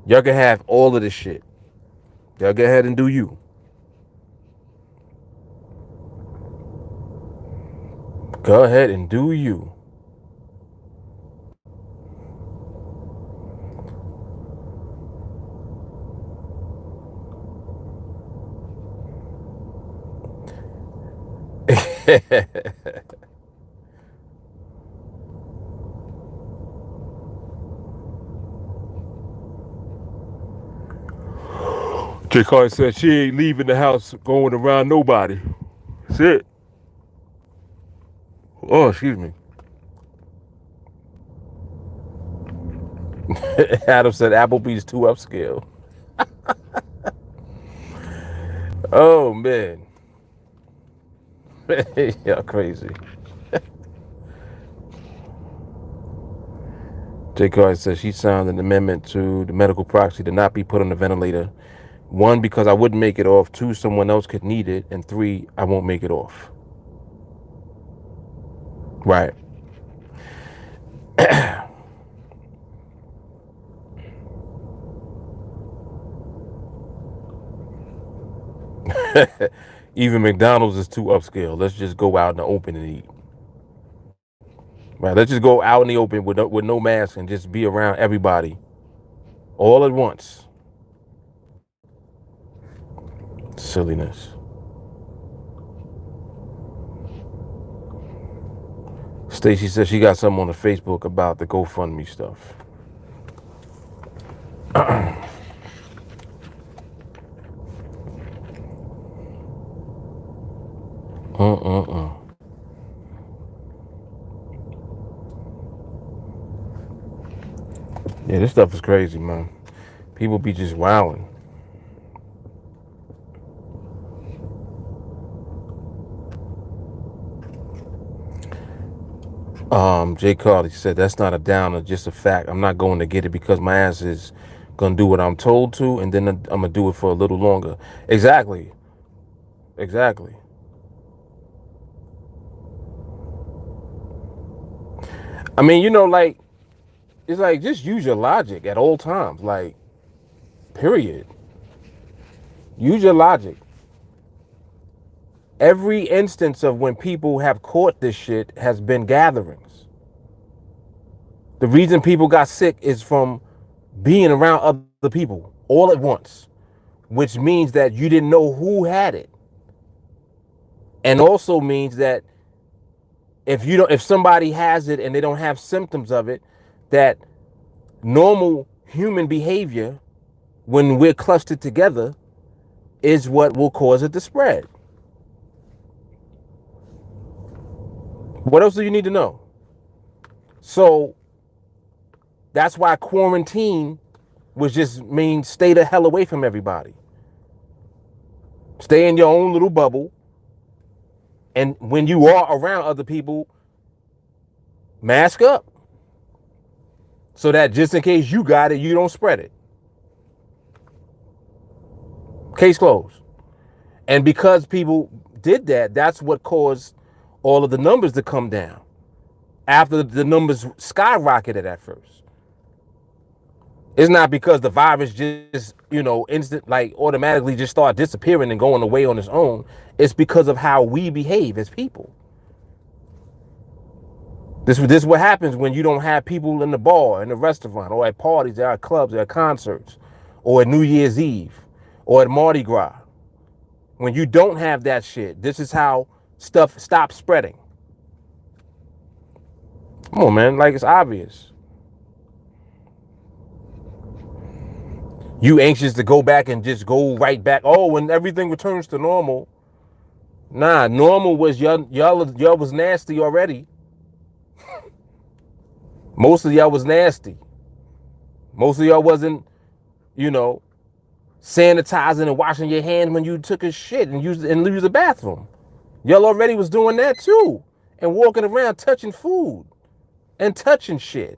Y'all can have all of this shit. Y'all go ahead and do you. Go ahead and do you. J. Carter said she ain't leaving the house going around nobody. That's it. Oh, excuse me. Adam said Applebee's too upscale. Oh, man. Y'all crazy. J. Carter says she signed an amendment to the medical proxy to not be put on the ventilator. 1, because I wouldn't make it off. 2, someone else could need it. And 3, I won't make it off. Right. Even McDonald's is too upscale. Let's just go out in the open and eat. Right. Let's just go out in the open with no mask and just be around everybody all at once. Silliness. Stacy says she got something on the Facebook about the GoFundMe stuff. Yeah, this stuff is crazy, man. People be just wilding. Jay Carly said that's not a downer, just a fact. I'm not going to get it because my ass is gonna do what I'm told to, and then I'm gonna do it for a little longer. Exactly. Exactly. I mean, you know, like, it's like just use your logic at all times. Like, period. Use your logic. Every instance of when people have caught this shit has been gatherings. The reason people got sick is from being around other people all at once, which means that you didn't know who had it. And also means that if somebody has it and they don't have symptoms of it, that normal human behavior when we're clustered together is what will cause it to spread. What else do you need to know? So that's why quarantine was just means stay the hell away from everybody. Stay in your own little bubble. And when you are around other people, mask up. So that just in case you got it, you don't spread it. Case closed. And because people did that, that's what caused all of the numbers to come down after the numbers skyrocketed at first. It's not because the virus just, instant, like automatically just start disappearing and going away on its own. It's because of how we behave as people. This is what happens when you don't have people in the bar, in the restaurant, or at parties, or at clubs, or at concerts, or at New Year's Eve, or at Mardi Gras. When you don't have that shit, this is how stuff stops spreading. Come on, man. Like, it's obvious. You anxious to go back and just go right back. Oh, when everything returns to normal. Nah, normal was y'all was nasty already. Most of y'all was nasty. Most of y'all wasn't, sanitizing and washing your hands when you took a shit and used the bathroom. Y'all already was doing that too. And walking around touching food and touching shit.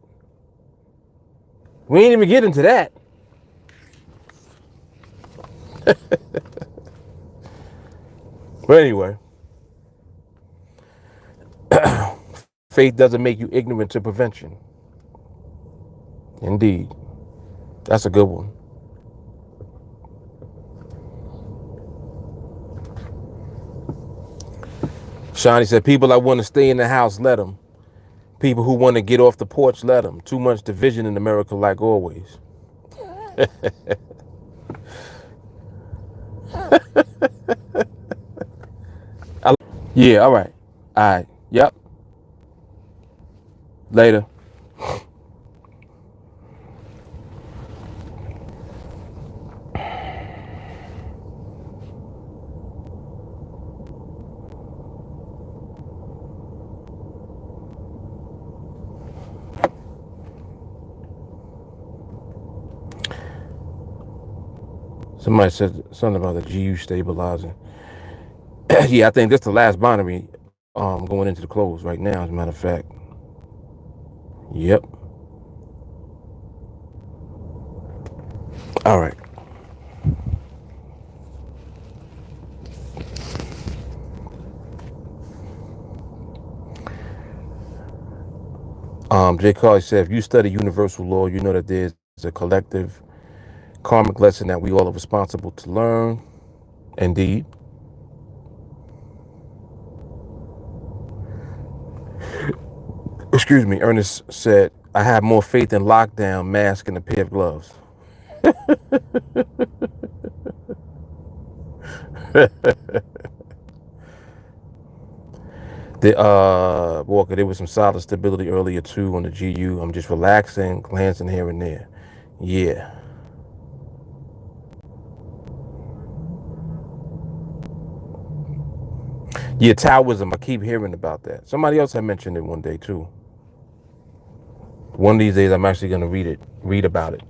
We ain't even get into that. But anyway, faith doesn't make you ignorant to prevention. Indeed. That's a good one. Shawnee said, people that want to stay in the house, let them. People who want to get off the porch, let them. Too much division in America, like always. Yeah, all right. All right. Yep. Later. Somebody said something about the GU stabilizing. Yeah, I think this is the last binary going into the close right now, as a matter of fact. Yep. All right. Jay Carly said, if you study universal law, you know that there's a collective karmic lesson that we all are responsible to learn. Indeed. Excuse me. Ernest said, I have more faith in lockdown, mask, and a pair of gloves. Walker, there was some solid stability earlier too on the GU. I'm just relaxing, glancing here and there. Yeah. Yeah, Taoism. I keep hearing about that. Somebody else had mentioned it one day too. One of these days, I'm actually going to read about it.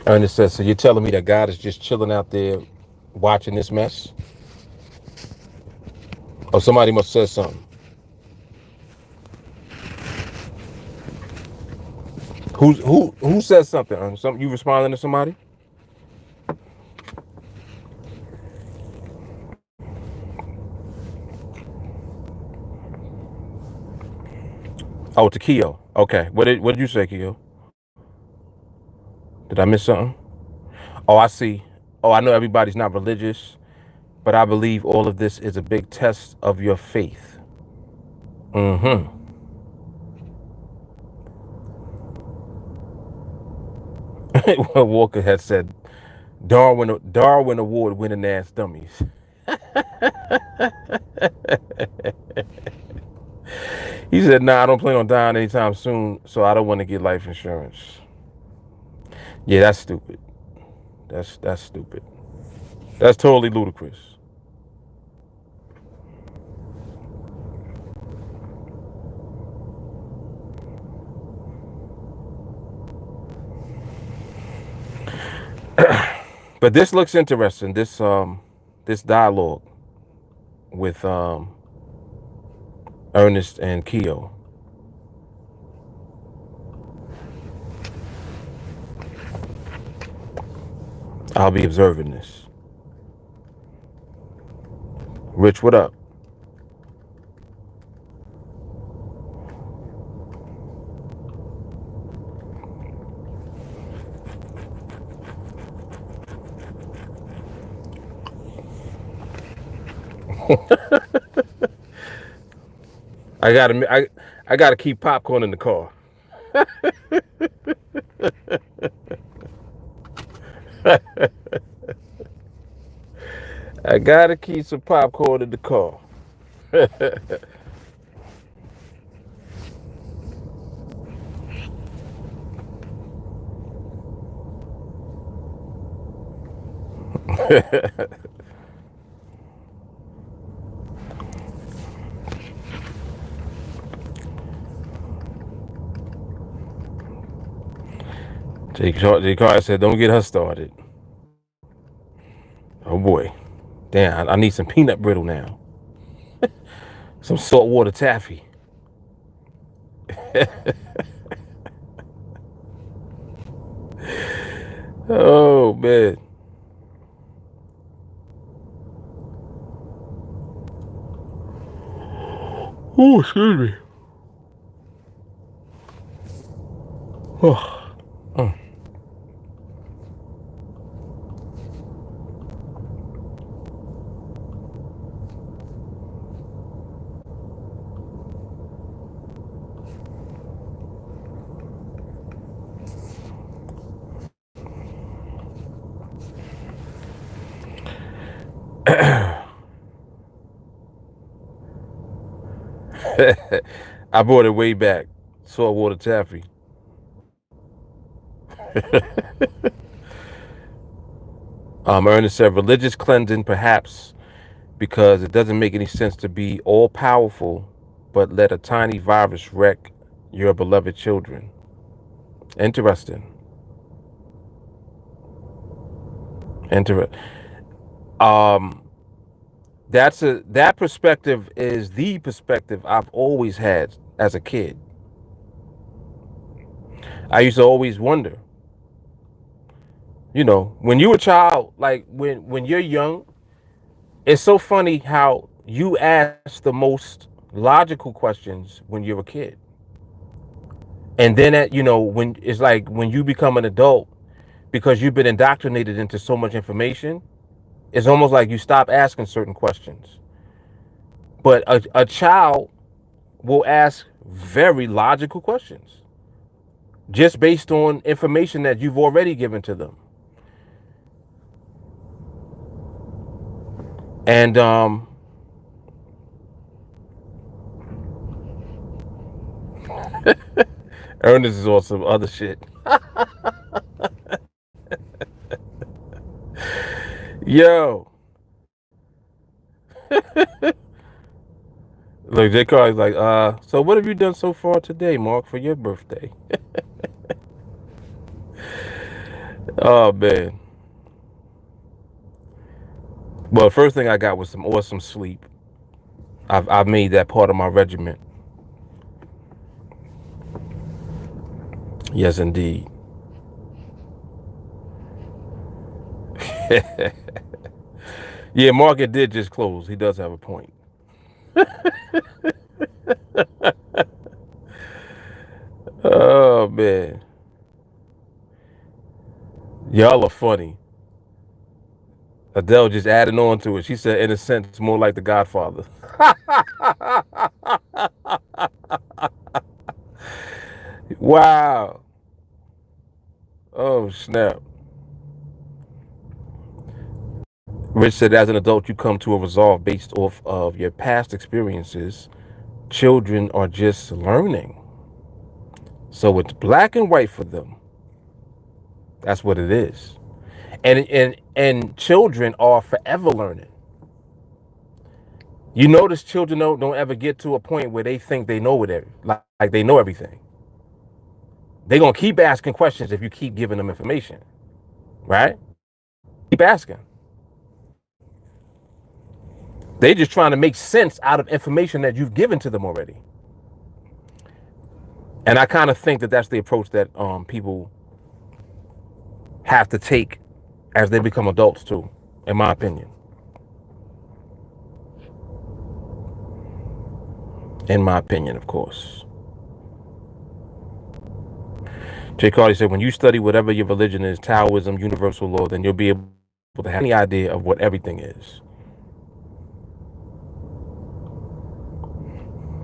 Ernest says, so you're telling me that God is just chilling out there watching this mess? Oh, somebody must have said something. Who says something? Something you responding to somebody? Oh, to Keo. Okay. What did you say, Keo? Did I miss something? Oh, I see. Oh, I know everybody's not religious, but I believe all of this is a big test of your faith. Mm-hmm. Walker had said, Darwin Award winning ass dummies. He said, nah, I don't plan on dying anytime soon, so I don't want to get life insurance. Yeah, that's stupid. That's stupid. That's totally ludicrous. But this looks interesting. This dialogue with Ernest and Keo. I'll be observing this. Rich, what up? I gotta keep popcorn in the car. I gotta keep some popcorn in the car. J. Carter said, "Don't get her started." Oh boy, damn! I need some peanut brittle now. Some saltwater taffy. Oh man. Oh, excuse me. Oh. I brought it way back. Saltwater taffy. Ernest said, religious cleansing, perhaps, because it doesn't make any sense to be all powerful, but let a tiny virus wreck your beloved children. Interesting. Um, that perspective is the perspective I've always had as a kid. I used to always wonder, when you're a child, like when you're young, it's so funny how you ask the most logical questions when you're a kid. And then when it's like when you become an adult, because you've been indoctrinated into so much information, it's almost like you stop asking certain questions. But a child will ask very logical questions just based on information that you've already given to them. And Ernest is on some other shit. Yo. Look, J. Carr is like, so what have you done so far today, Mark, for your birthday? Oh man. Well, first thing I got was some awesome sleep. I've made that part of my regiment. Yes, indeed. Yeah, market did just close. He does have a point. Oh man, y'all are funny. Adele just added on to it. She said, in a sense, it's more like The Godfather. Wow. Oh snap. Rich said, as an adult, you come to a resolve based off of your past experiences. Children are just learning. So it's black and white for them. That's what it is. And children are forever learning. You notice children don't ever get to a point where they think they know it, like they know everything. They're going to keep asking questions if you keep giving them information, right? Keep asking. They're just trying to make sense out of information that you've given to them already. And I kind of think that that's the approach that people have to take as they become adults too, in my opinion. In my opinion, of course. Jay Cardi said, when you study whatever your religion is, Taoism, universal law, then you'll be able to have any idea of what everything is.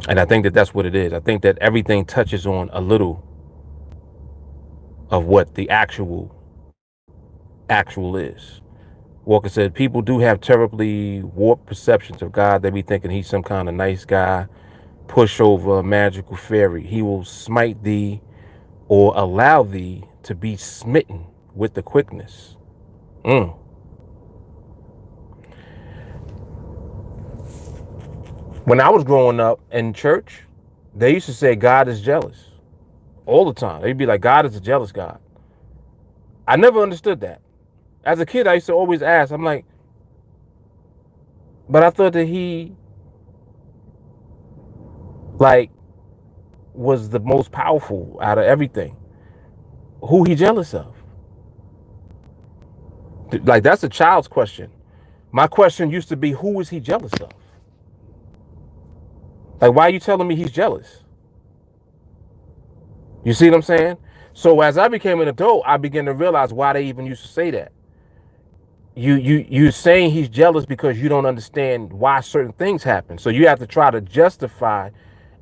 And I think that that's what it is. I think that everything touches on a little of what the actual is. Walker said, people do have terribly warped perceptions of God. They be thinking he's some kind of nice guy, pushover, magical fairy. He will smite thee or allow thee to be smitten with the quickness. When I was growing up in church, they used to say God is jealous all the time. They'd be like, God is a jealous God. I never understood that. As a kid, I used to always ask, I'm like, but I thought that he like was the most powerful out of everything. Who he jealous of? Like, that's a child's question. My question used to be, who is he jealous of? Like, why are you telling me he's jealous? You see what I'm saying? So as I became an adult, I began to realize why they even used to say that. You're saying he's jealous because you don't understand why certain things happen. So you have to try to justify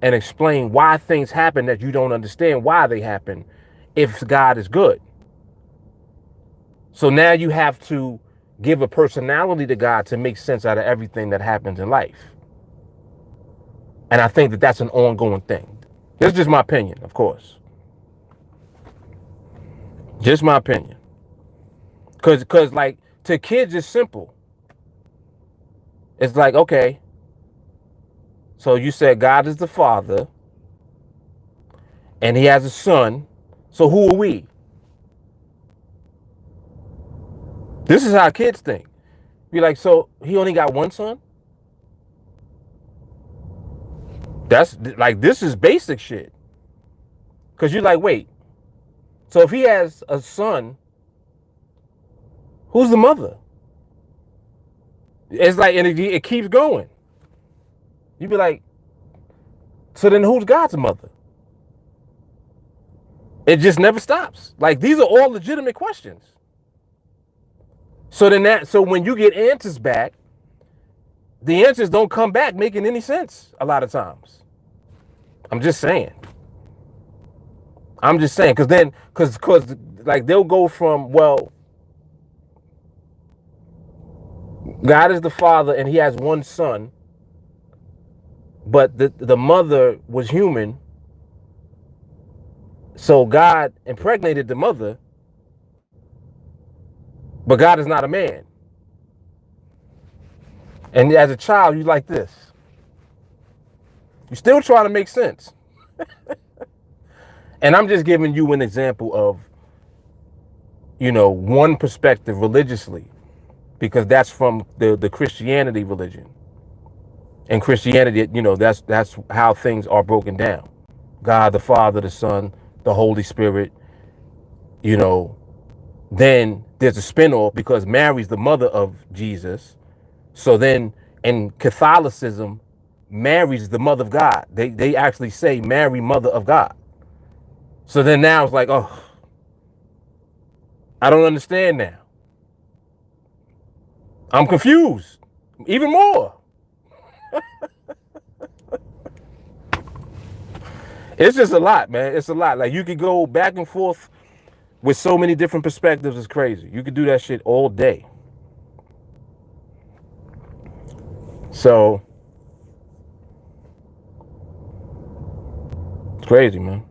and explain why things happen that you don't understand why they happen if God is good. So now you have to give a personality to God to make sense out of everything that happens in life. And I think that that's an ongoing thing. This is just my opinion, of course. Just my opinion. Because like, to kids, it's simple. It's like, okay, so you said God is the Father and he has a son. So who are we? This is how kids think. Be like, so he only got one son? That's like, this is basic shit. Because you're like, wait, so if he has a son, who's the mother? It's like, and it keeps going. You'd be like, so then who's God's mother? It just never stops. Like, these are all legitimate questions. So when you get answers back, the answers don't come back making any sense a lot of times. I'm just saying. Because like, they'll go from, well, God is the Father and he has one son, but the mother was human. So God impregnated the mother, but God is not a man. And as a child, you like this. You're still trying to make sense. And I'm just giving you an example of, one perspective religiously, because that's from the Christianity religion. And Christianity, that's how things are broken down. God, the Father, the Son, the Holy Spirit. Then there's a spinoff because Mary's the mother of Jesus. So then in Catholicism, Mary's the mother of God. They actually say Mary, mother of God. So then now it's like, oh, I don't understand now. I'm confused even more. It's just a lot, man. It's a lot. Like, you could go back and forth with so many different perspectives. It's crazy. You could do that shit all day. So it's crazy, man.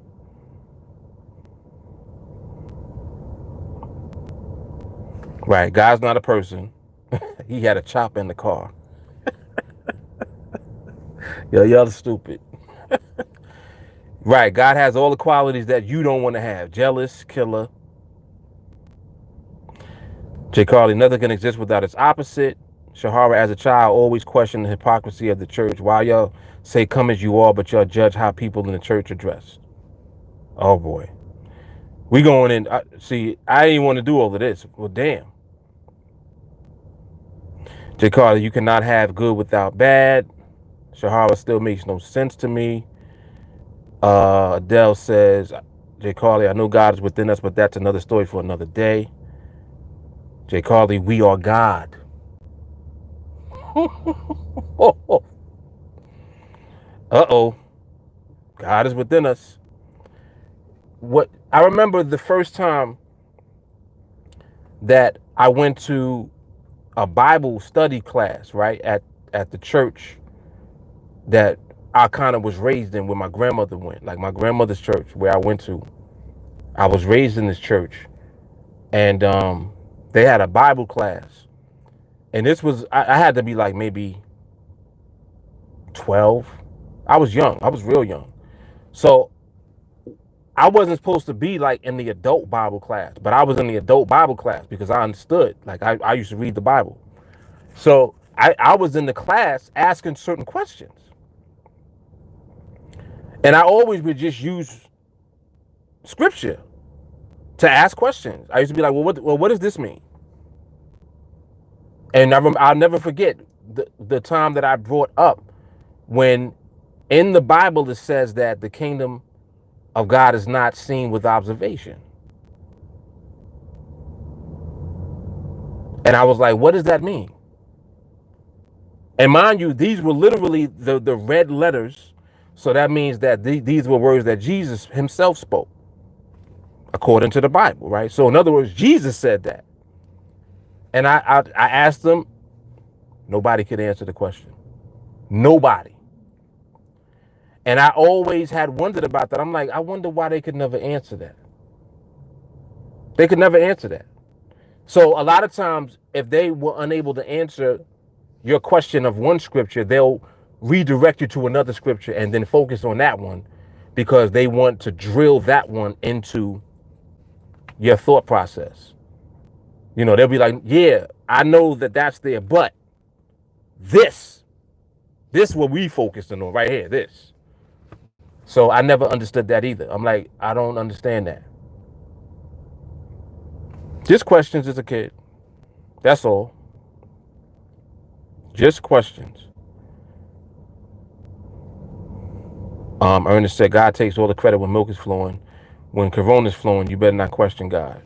Right. God's not a person. He had a chopper in the car. Yo, y'all are stupid. Right. God has all the qualities that you don't want to have. Jealous, killer. J. Carly, nothing can exist without its opposite. Shahara, as a child, always questioned the hypocrisy of the church. Why y'all say come as you are, but y'all judge how people in the church are dressed? Oh, boy. We going in. See, I didn't want to do all of this. Well, damn. J. Carly, you cannot have good without bad. Shahara still makes no sense to me. Adele says, J. Carly, I know God is within us, but that's another story for another day. J. Carly, we are God. Uh-oh. God is within us. What I remember the first time that I went to a Bible study class, right, at the church that I kind of was raised in, where my grandmother went, like my grandmother's church where I went to. I was raised in this church, and they had a Bible class, and this was, I had to be like maybe 12. I was young. I was real young. So I wasn't supposed to be like in the adult Bible class, but I was in the adult Bible class because I understood. Like I used to read the Bible. So I was in the class asking certain questions. And I always would just use scripture to ask questions. I used to be like, what does this mean? And I'll never forget the time that I brought up when in the Bible it says that the kingdom of God is not seen with observation. And I was like, what does that mean? And mind you, these were literally the red letters. So that means that these were words that Jesus himself spoke according to the Bible, right? So in other words, Jesus said that. And I asked them, nobody could answer the question. Nobody. And I always had wondered about that. I'm like, I wonder why they could never answer that. They could never answer that. So a lot of times, if they were unable to answer your question of one scripture, they'll redirect you to another scripture and then focus on that one because they want to drill that one into your thought process. You know, they'll be like, yeah, I know that that's there, but this what we focused on right here, this. So I never understood that either. I'm like, I don't understand that. Just questions as a kid. That's all. Just questions. Ernest said, God takes all the credit when milk is flowing. When Corona's flowing, you better not question God.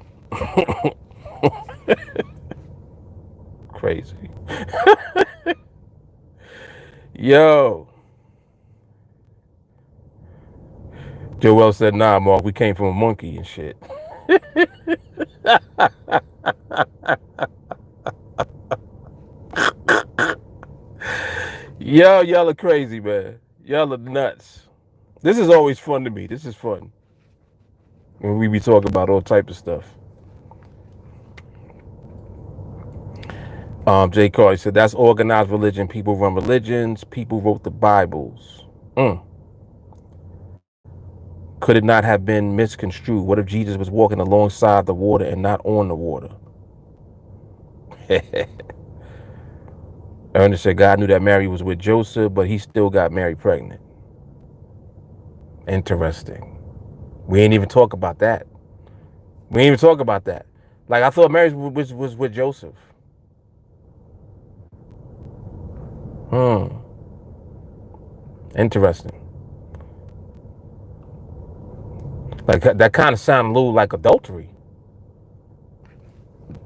Crazy. Yo. Joel said, nah, Mark, we came from a monkey and shit. Yo, y'all are crazy, man. Y'all are nuts. This is always fun to me. This is fun. When we be talking about all type of stuff. Jay Carter said, that's organized religion. People run religions. People wrote the Bibles. Could it not have been misconstrued? What if Jesus was walking alongside the water and not on the water? Ernest said, God knew that Mary was with Joseph, but he still got Mary pregnant. Interesting. We ain't even talk about that. We ain't even talk about that. Like, I thought Mary was with Joseph. Interesting. Like, that kind of sounded a little like adultery.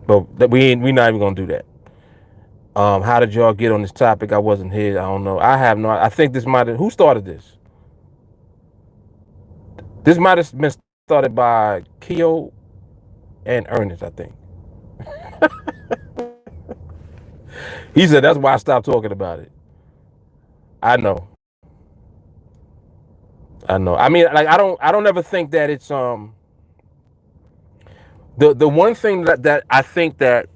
But we're not even gonna do that. How did y'all get on this topic? I wasn't here. I don't know. I have no. I think this might have. Who started this? This might have been started by Keo and Ernest, I think. He said that's why I stopped talking about it. I know. I know. I mean, like, I don't ever think that it's the one thing that I think that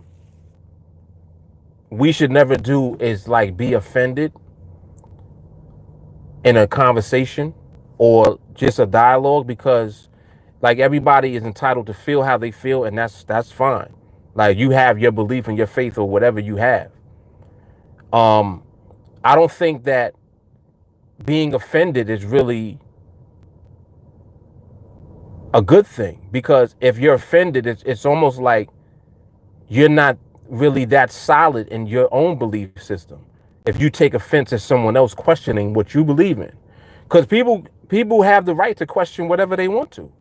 we should never do is like be offended in a conversation or just a dialogue, because like everybody is entitled to feel how they feel, and that's fine. Like, you have your belief and your faith or whatever you have. I don't think that being offended is really a good thing, because if you're offended, it's almost like you're not really that solid in your own belief system if you take offense at someone else questioning what you believe in. Because people have the right to question whatever they want to.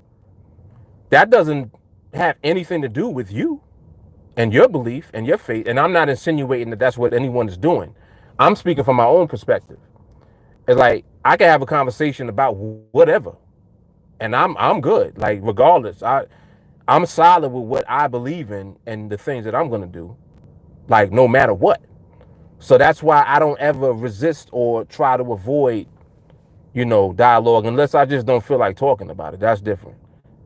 That doesn't have anything to do with you and your belief and your faith. And I'm not insinuating that that's what anyone is doing. I'm speaking from my own perspective. It's like, I can have a conversation about whatever, and I'm good. Like, regardless, I'm solid with what I believe in and the things that I'm going to do, like, no matter what. So that's why I don't ever resist or try to avoid, dialogue, unless I just don't feel like talking about it. That's different.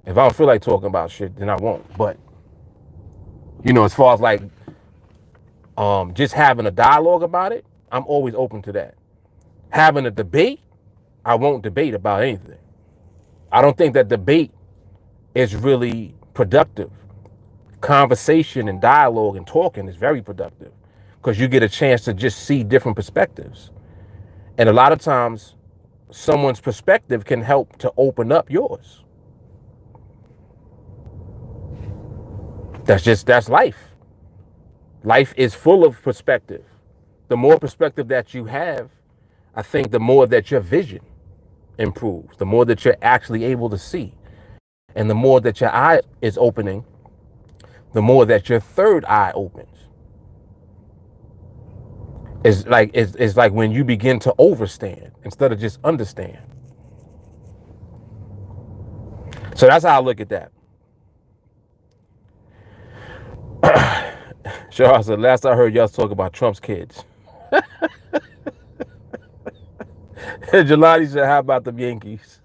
If I don't feel like talking about shit, then I won't. But, as far as like just having a dialogue about it, I'm always open to that. Having a debate, I won't debate about anything. I don't think that debate is really productive. Conversation and dialogue and talking is very productive because you get a chance to just see different perspectives. And a lot of times, someone's perspective can help to open up yours. That's life. Life is full of perspective. The more perspective that you have, I think the more that your vision improves, the more that you're actually able to see. And the more that your eye is opening, the more that your third eye opens. It's like when you begin to overstand instead of just understand. So that's how I look at that. Charles said, last I heard y'all talk about Trump's kids. Jelani said, how about them Yankees?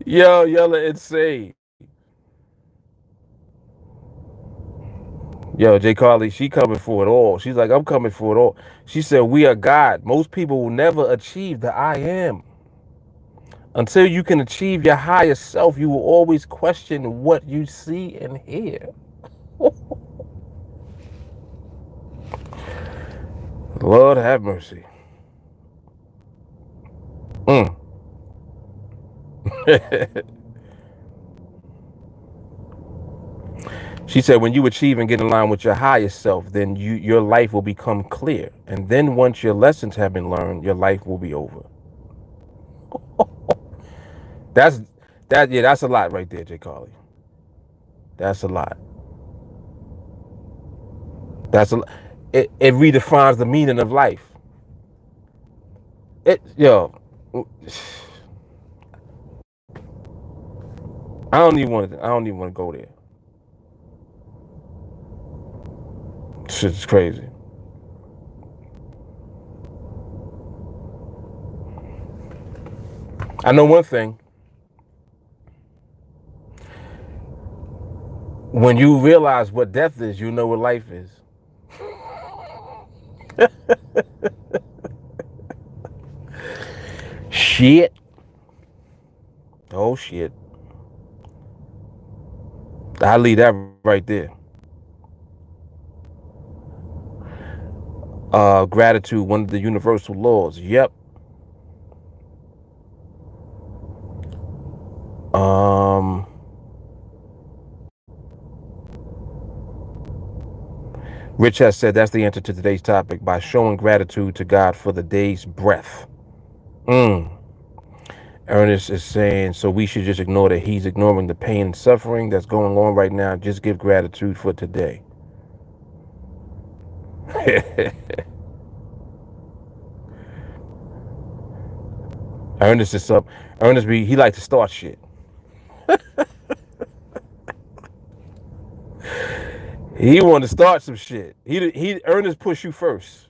Yo, y'all are insane. Yo, Jay Carly, she coming for it all. She's like, I'm coming for it all. She said, we are God. Most people will never achieve the I am. Until you can achieve your higher self, you will always question what you see and hear. Lord have mercy. She said, when you achieve and get in line with your higher self, then your life will become clear. And then once your lessons have been learned, your life will be over. That's a lot right there, Jay Carly. That's a lot. It redefines the meaning of life. Yo, I don't even want to go there. Shit's crazy. I know one thing. When you realize what death is, you know what life is. Shit. Oh shit. I leave that right there. Gratitude, one of the universal laws. Yep. Rich has said that's the answer to today's topic by showing gratitude to God for the day's breath. Ernest is saying, so we should just ignore that he's ignoring the pain and suffering that's going on right now. Just give gratitude for today. Ernest is up. Ernest, he likes to start shit. He want to start some shit. Ernest push you first.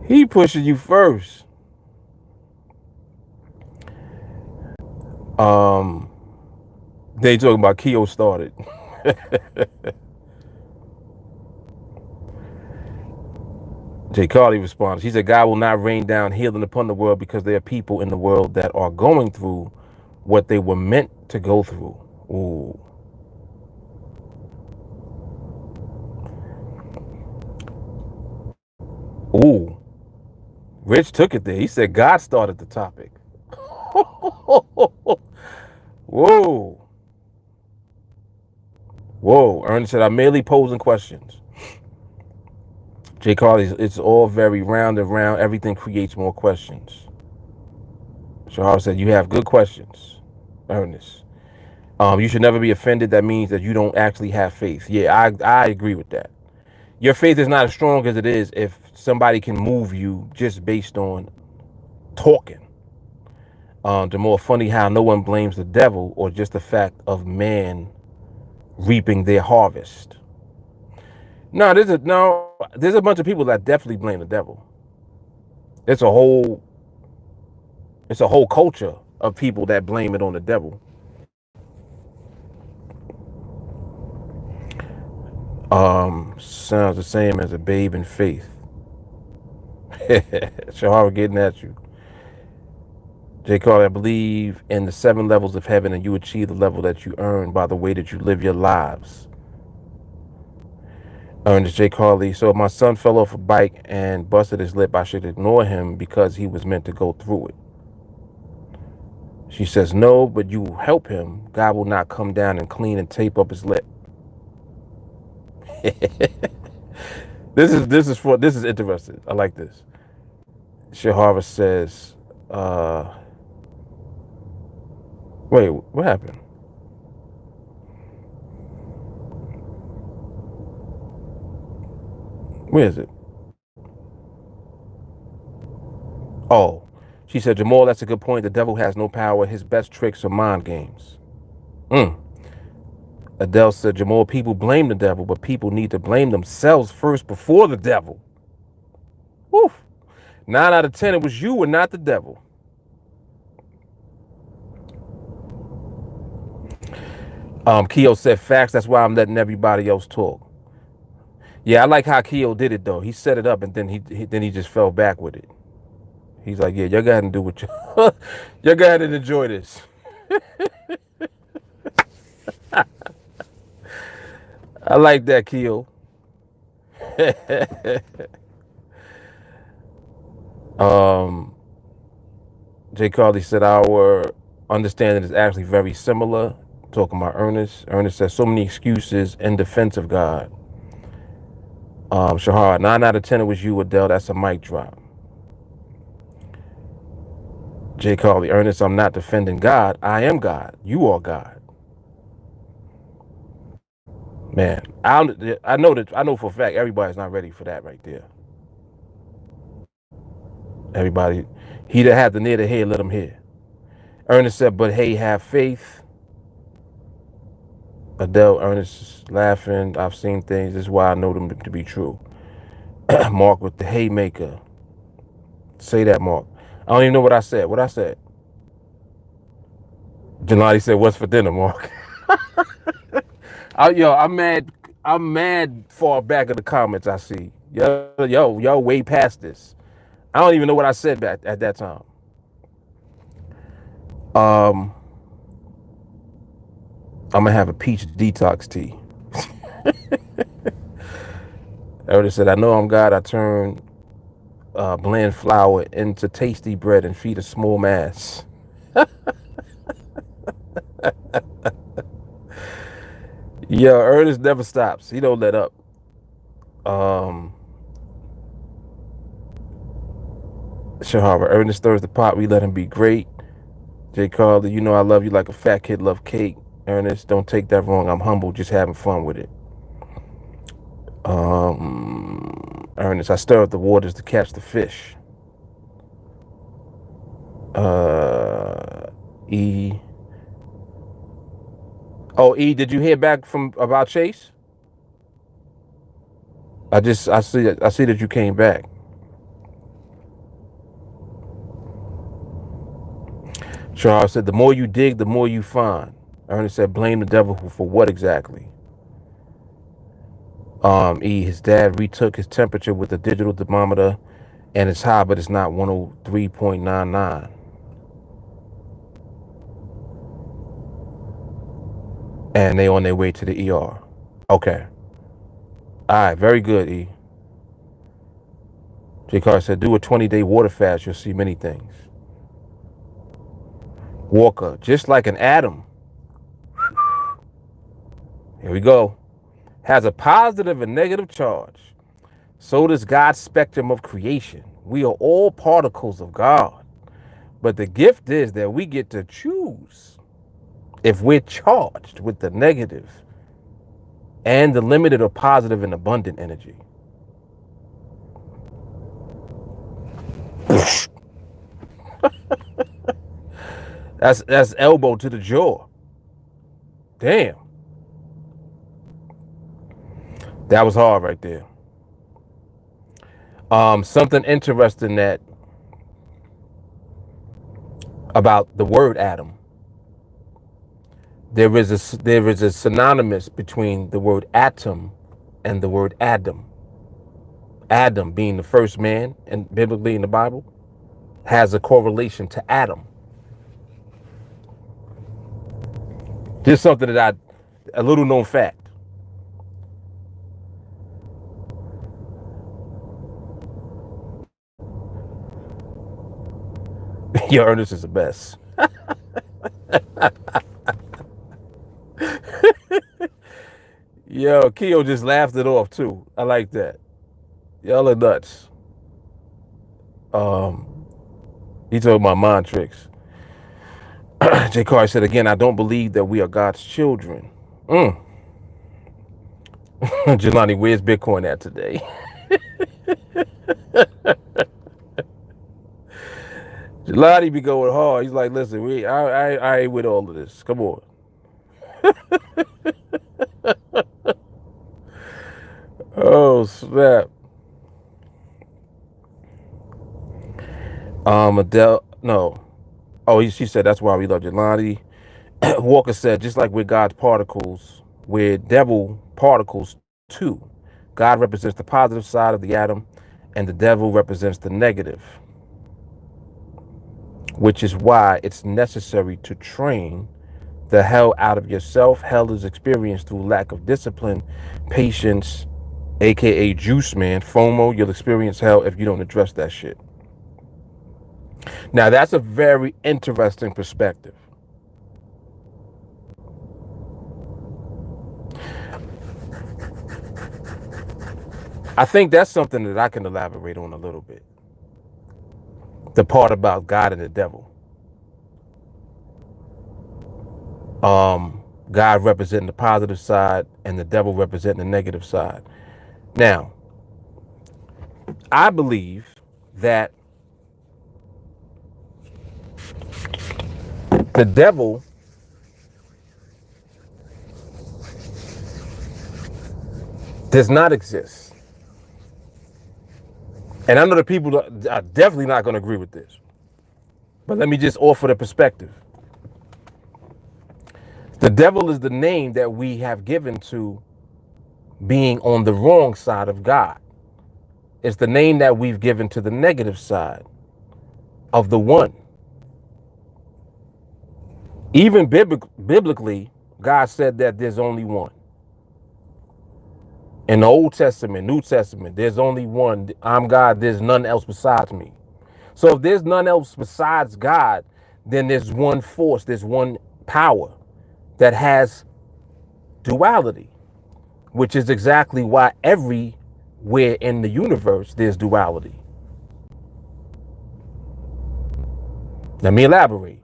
He pushing you first. They talking about Keo started. Jay Carly responded. She said, God will not rain down healing upon the world because there are people in the world that are going through what they were meant to go through. Ooh. Ooh. Rich took it there. He said God started the topic. Whoa. Whoa. Ernest said, I'm merely posing questions. Jay Carly, it's all very round and round. Everything creates more questions. Shahar said, you have good questions, Ernest. You should never be offended. That means that you don't actually have faith. Yeah, I agree with that. Your faith is not as strong as it is if somebody can move you just based on talking. The more funny how no one blames the devil or just the fact of man reaping their harvest. No, there's a bunch of people that definitely blame the devil. It's a whole culture of people that blame it on the devil. Sounds the same as a babe in faith. Shahara getting at you. J. Carl, I believe in the 7 levels of heaven, and you achieve the level that you earn by the way that you live your lives. Ernest J. Carly. So if my son fell off a bike and busted his lip, I should ignore him because he was meant to go through it. She says, no, but you help him. God will not come down and clean and tape up his lip. This is interesting. I like this. Shahara says, wait, what happened? Where is it? Oh, she said, Jamal, that's a good point. The devil has no power. His best tricks are mind games. Adele said, Jamal, people blame the devil, but people need to blame themselves first before the devil. Woo. 9 out of 10, it was you and not the devil. Keo said, facts, that's why I'm letting everybody else talk. Yeah, I like how Keo did it, though. He set it up, and then he just fell back with it. He's like, yeah, y'all go ahead and do what y'all go ahead and enjoy this. I like that, Keo. Jay Carly said our understanding is actually very similar. Talking about Ernest. Ernest says so many excuses in defense of God. Shahar, 9 out of 10 it was you, Adele. That's a mic drop. Jay Carly, Ernest, I'm not defending God. I am God. You are God. Man, I know for a fact everybody's not ready for that right there. Everybody, he that had the near to hear, let him hear. Ernest said, but hey, have faith. Adele, Ernest is laughing. I've seen things. This is why I know them to be true. Mark with the haymaker. Say that, Mark. I don't even know what I said. What I said? Jelani said, what's for dinner, Mark? I'm mad. I'm mad far back in the comments I see. Yo, way past this. I don't even know what I said back at that time. I'm gonna have a peach detox tea. I already said, I know I'm God. I turn bland flour into tasty bread and feed a small mass. Yeah, Ernest never stops. He don't let up. Shahara, Ernest stirs the pot. We let him be great. Jay Carly, you know I love you like a fat kid love cake. Ernest, don't take that wrong. I'm humble, just having fun with it. Ernest, I stir up the waters to catch the fish. E. Oh, E, did you hear back from about Chase? I see that you came back. Charles said, the more you dig, the more you find. Ernest said, blame the devil for what exactly? E, his dad retook his temperature with a digital thermometer and it's high, but it's not 103.99. And they on their way to the ER. Okay. All right, very good, E. J. Carr said, do a 20-day water fast. You'll see many things. Walker, just like an atom. Here we go. Has a positive and negative charge. So does God's spectrum of creation. We are all particles of God. But the gift is that we get to choose if we're charged with the negative and the limited or positive and abundant energy. That's elbow to the jaw. Damn. That was hard right there. Something interesting that about the word atom. There is a synonymous between the word atom and the word Adam. Adam being the first man, and biblically in the Bible, has a correlation to Adam. Just something that a little known fact. Yo, Ernest is the best. Yo, Keo just laughed it off too. I like that. Y'all are nuts. He told my mind tricks. J. Carr said again, I don't believe that we are God's children. Jelani, where's Bitcoin at today? Jelani be going hard. He's like, listen, I ain't with all of this. Come on. Oh, snap. Adele, no. Oh, she said that's why we love Jelani. Walker said, just like we're God's particles, we're devil particles too. God represents the positive side of the atom, and the devil represents the negative, which is why it's necessary to train the hell out of yourself. Hell is experienced through lack of discipline, patience, aka juice man, FOMO. You'll experience hell if you don't address that shit. Now, that's a very interesting perspective. I think that's something that I can elaborate on a little bit. The part about God and the devil. God representing the positive side and the devil representing the negative side. Now, I believe that the devil does not exist. And I know the people are definitely not going to agree with this. But let me just offer the perspective. The devil is the name that we have given to being on the wrong side of God. It's the name that we've given to the negative side of the one. Even biblically, God said that there's only one. In the Old Testament, New Testament, there's only one. I'm God, there's none else besides me. So if there's none else besides God, then there's one force, there's one power that has duality, which is exactly why everywhere in the universe there's duality. Let me elaborate.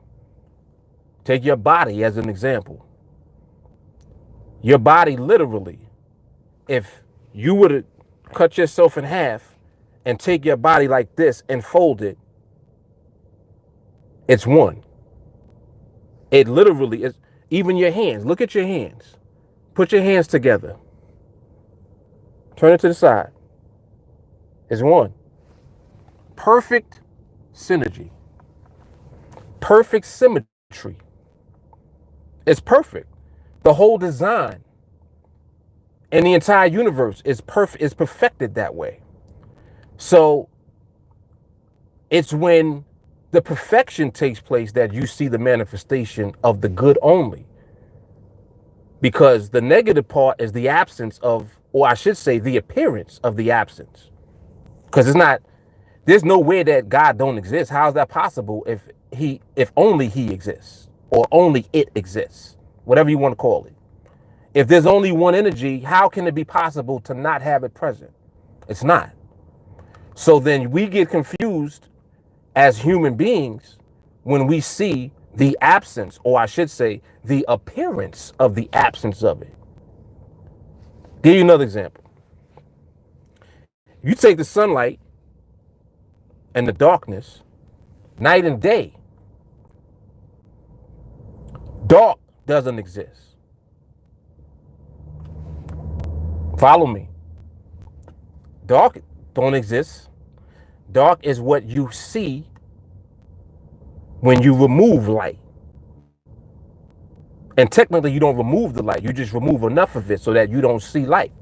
Take your body as an example. Your body literally, if you were to cut yourself in half and take your body like this and fold it, it's one. It literally is. Even your hands. Look at your hands. Put your hands together. Turn it to the side. It's one. Perfect synergy. Perfect symmetry. It's perfect. The whole design and the entire universe is perfect, is perfected that way. So it's when the perfection takes place that you see the manifestation of the good only. Because the negative part is the absence of, or I should say, the appearance of the absence. Because there's no way that God don't exist. How is that possible if only he exists, or only it exists, whatever you want to call it? If there's only one energy, how can it be possible to not have it present? It's not. So then we get confused as human beings when we see the absence, or I should say, the appearance of the absence of it. Give you another example. You take the sunlight and the darkness, night and day. Dark doesn't exist. Follow me. Dark don't exist. Dark is what you see when you remove light. And technically you don't remove the light. You just remove enough of it so that you don't see light.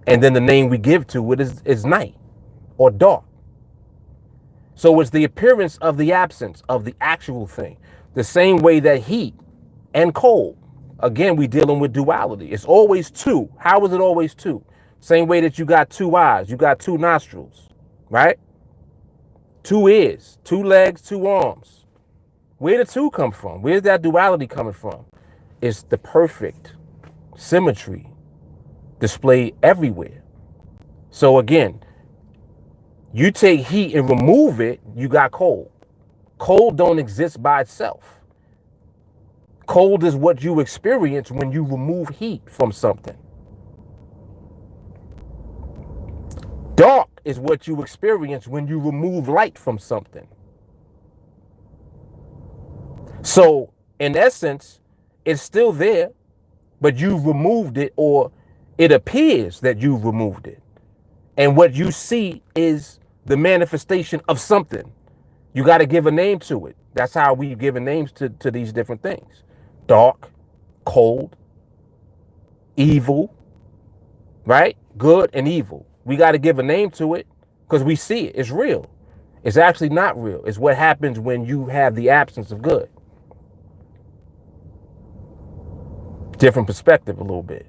And then the name we give to it is night or dark. So it's the appearance of the absence of the actual thing. The same way that heat and cold. Again, we dealing with duality. It's always two. How is it always two? Same way that you got two eyes, you got two nostrils, right? Two ears, two legs, two arms. Where did two come from? Where's that duality coming from? It's the perfect symmetry displayed everywhere. So again, you take heat and remove it, you got cold. Cold don't exist by itself. Cold is what you experience when you remove heat from something. Dark is what you experience when you remove light from something. So, in essence, it's still there, but you've removed it, or it appears that you've removed it. And what you see is the manifestation of something. You got to give a name to it. That's how we've given names to these different things. Dark, cold, evil, right? Good and evil. We got to give a name to it because we see it. It's real. It's actually not real. It's what happens when you have the absence of good. Different perspective a little bit.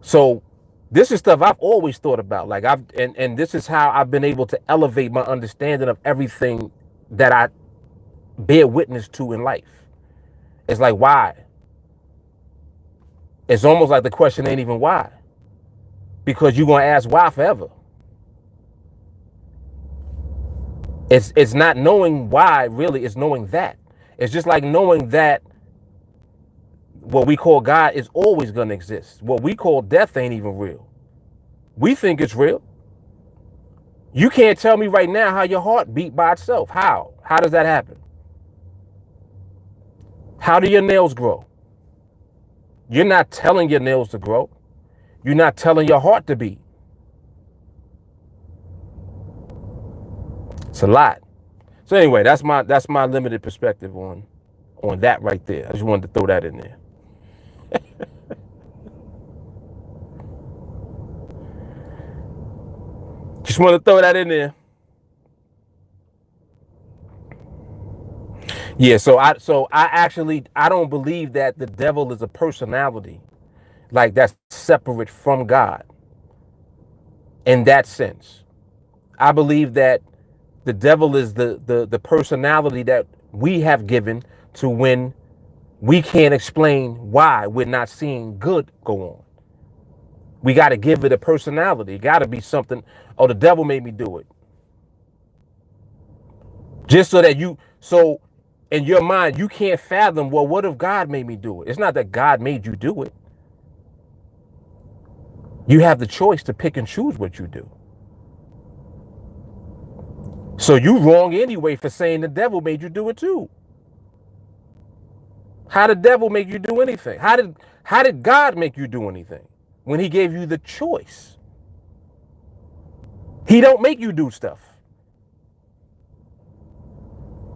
So this is stuff I've always thought about. Like and this is how I've been able to elevate my understanding of everything that I bear witness to in life. It's like, why? It's almost like the question ain't even why. Because you're going to ask why forever. It's not knowing why, really. It's knowing that. It's just like knowing that what we call God is always going to exist. What we call death ain't even real. We think it's real. You can't tell me right now how your heart beat by itself. How? How does that happen? How do your nails grow? You're not telling your nails to grow. You're not telling your heart to beat. It's a lot. So anyway, that's my limited perspective on that right there. I just wanted to throw that in there. Just want to throw that in there. Yeah, so I don't believe that the devil is a personality, like that's separate from God. In that sense, I believe that the devil is the personality that we have given to when we can't explain why we're not seeing good go on. We got to give it a personality. It got to be something. Oh, the devil made me do it. Just so that so in your mind, you can't fathom, well, what if God made me do it? It's not that God made you do it. You have the choice to pick and choose what you do. So you wrong anyway for saying the devil made you do it too. How did the devil make you do anything? How did God make you do anything when he gave you the choice? He don't make you do stuff.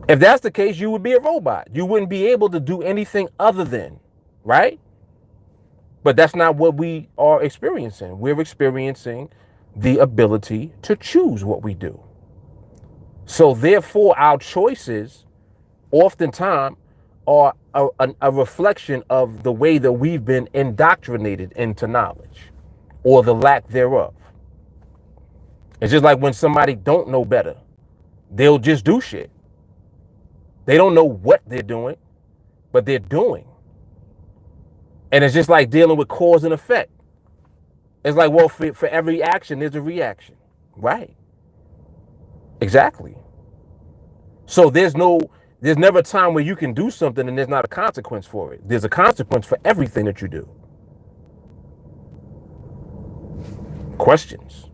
If that's the case, you would be a robot. You wouldn't be able to do anything other than, right? But that's not what we are experiencing. We're experiencing the ability to choose what we do. So therefore, our choices oftentimes are a reflection of the way that we've been indoctrinated into knowledge or the lack thereof. It's just like when somebody don't know better, they'll just do shit. They don't know what they're doing, but they're doing. And it's just like dealing with cause and effect. It's like, well, for every action, there's a reaction. Right. Exactly. So there's never a time where you can do something and there's not a consequence for it. There's a consequence for everything that you do. Questions.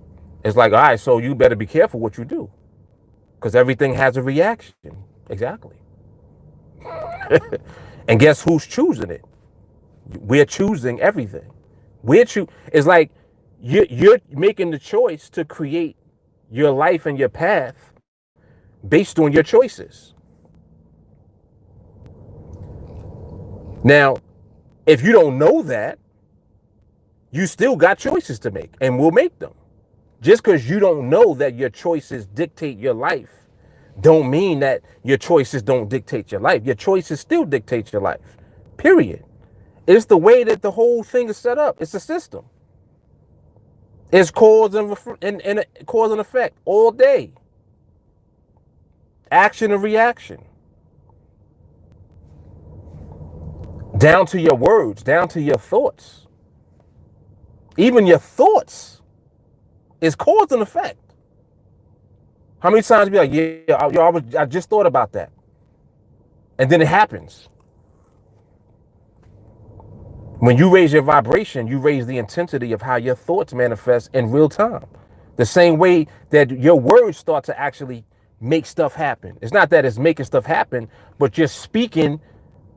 It's like, all right, so you better be careful what you do because everything has a reaction. Exactly. And guess who's choosing it? We're choosing everything. It's like you're making the choice to create your life and your path based on your choices. Now, if you don't know that, You still got choices to make and will make them. Just because you don't know that your choices dictate your life, don't mean that your choices don't dictate your life. Your choices still dictate your life. Period. It's the way that the whole thing is set up. It's a system. It's cause and cause and effect all day. Action and reaction. Down to your words, down to your thoughts. Even your thoughts is cause and effect. How many times you be like, yeah, I just thought about that. And then it happens. When you raise your vibration, you raise the intensity of how your thoughts manifest in real time. The same way that your words start to actually make stuff happen. It's not that it's making stuff happen, but you're speaking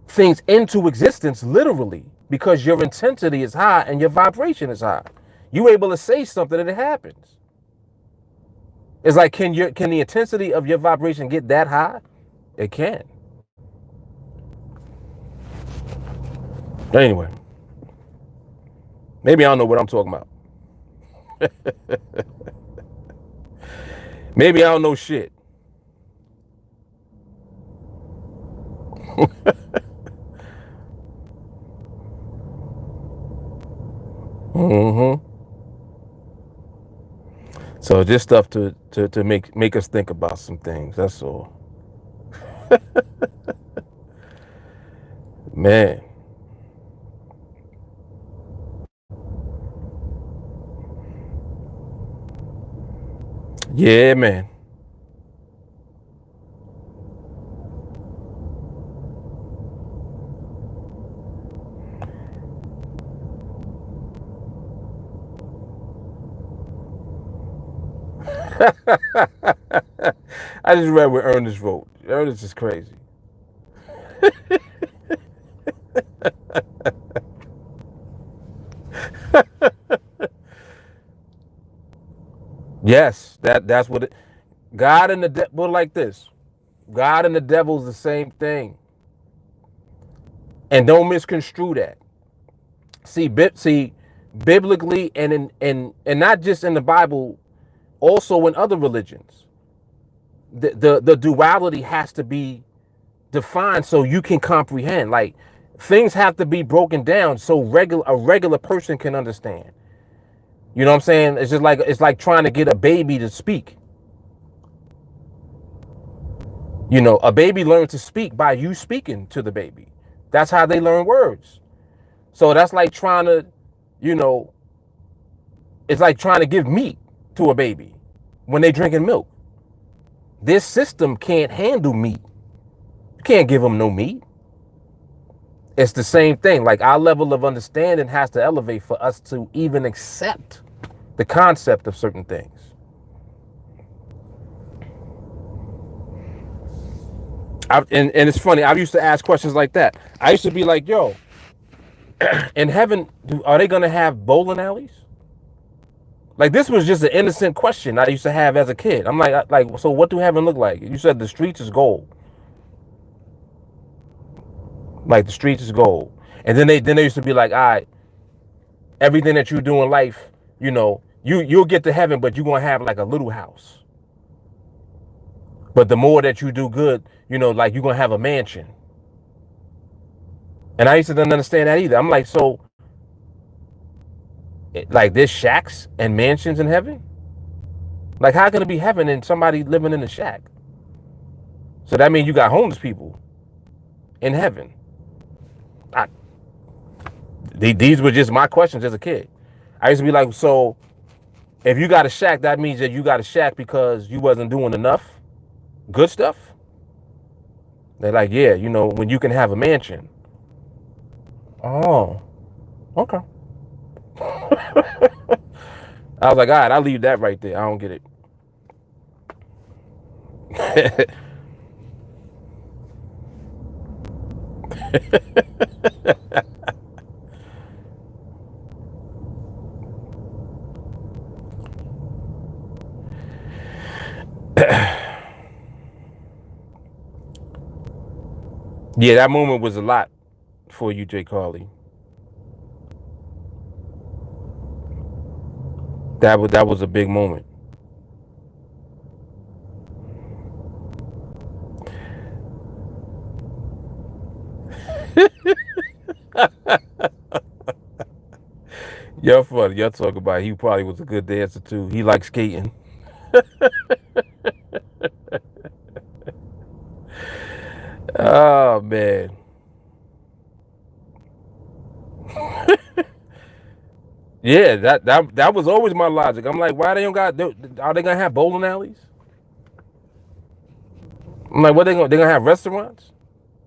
things into existence literally because your intensity is high and your vibration is high. You're able to say something and it happens. It's like, can the intensity of your vibration get that high? It can. Anyway, maybe I don't know what I'm talking about. Maybe I don't know shit. So just stuff to make us think about some things. That's all. Man. Yeah, man. I just read where Ernest wrote. Ernest is crazy. Yes, that's what it. God and the devil like this. God and the devil is the same thing, and don't misconstrue that. See, biblically and not just in the Bible, also in other religions, the duality has to be defined so you can comprehend. Like things have to be broken down so a regular person can understand. You know what I'm saying? It's like trying to get a baby to speak. You know, a baby learns to speak by you speaking to the baby. That's how they learn words. So that's like trying to, you know, it's like trying to give meat to a baby when they drinking milk. This system can't handle meat. You can't give them no meat. It's the same thing. Like our level of understanding has to elevate for us to even accept the concept of certain things. And it's funny. I used to ask questions like that. I used to be like, yo, in heaven, are they going to have bowling alleys? Like this was just an innocent question I used to have as a kid. I'm like, so what do heaven look like? You said the streets is gold. Like the streets is gold. And then they used to be like, all right, everything that you do in life, you know, you'll get to heaven, but you're gonna have like a little house. But the more that you do good, you know, like you're gonna have a mansion. And I used to didn't understand that either. I'm like, so like there's shacks and mansions in heaven? Like how can it be heaven and somebody living in a shack? So that means you got homeless people in heaven. These were just my questions as a kid. I used to be like, so if you got a shack, that means that you got a shack because you wasn't doing enough good stuff? They're like, yeah, you know, when you can have a mansion. Oh, okay. I was like, all right, I'll leave that right there. I don't get it. Yeah, that moment was a lot for you, Jay Carly. That was a big moment. Y'all funny. Y'all talk about he probably was a good dancer too. He liked skating. Oh man. Yeah, that was always my logic. I'm like, why they don't got? Are they gonna have bowling alleys? I'm like, what they gonna have restaurants?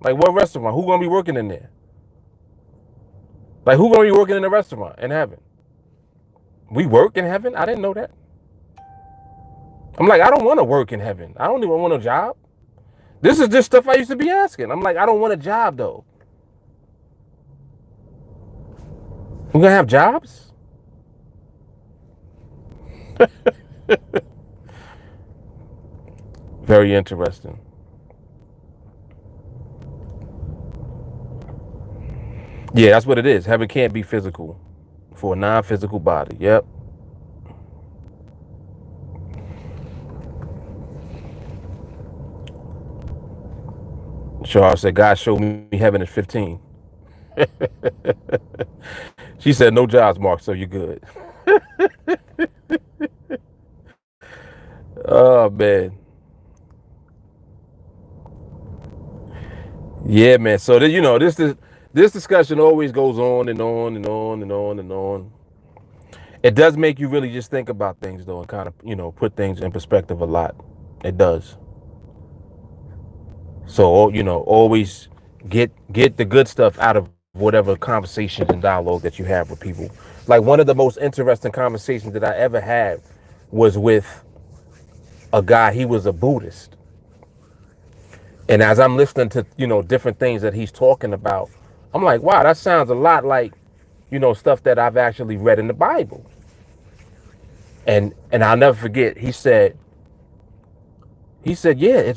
Like, what restaurant? Who gonna be working in there? Like, who gonna be working in a restaurant in heaven? We work in heaven? I didn't know that. I'm like, I don't want to work in heaven. I don't even want a job. This is just stuff I used to be asking. I'm like, I don't want a job though. We're gonna have jobs? Very interesting. Yeah, that's what it is. Heaven can't be physical for a non-physical body. Yep. Charles said, God showed me heaven at 15. She said, no jobs, Mark, so you're good. Oh, man. Yeah, man. So, this discussion always goes on and on and on and on and on. It does make you really just think about things, though, and kind of, put things in perspective a lot. It does. So, always get the good stuff out of whatever conversations and dialogue that you have with people. Like one of the most interesting conversations that I ever had was with a guy. He was a Buddhist. And as I'm listening to, different things that he's talking about, I'm like, wow, that sounds a lot like, stuff that I've actually read in the Bible. And I'll never forget, he said, yeah,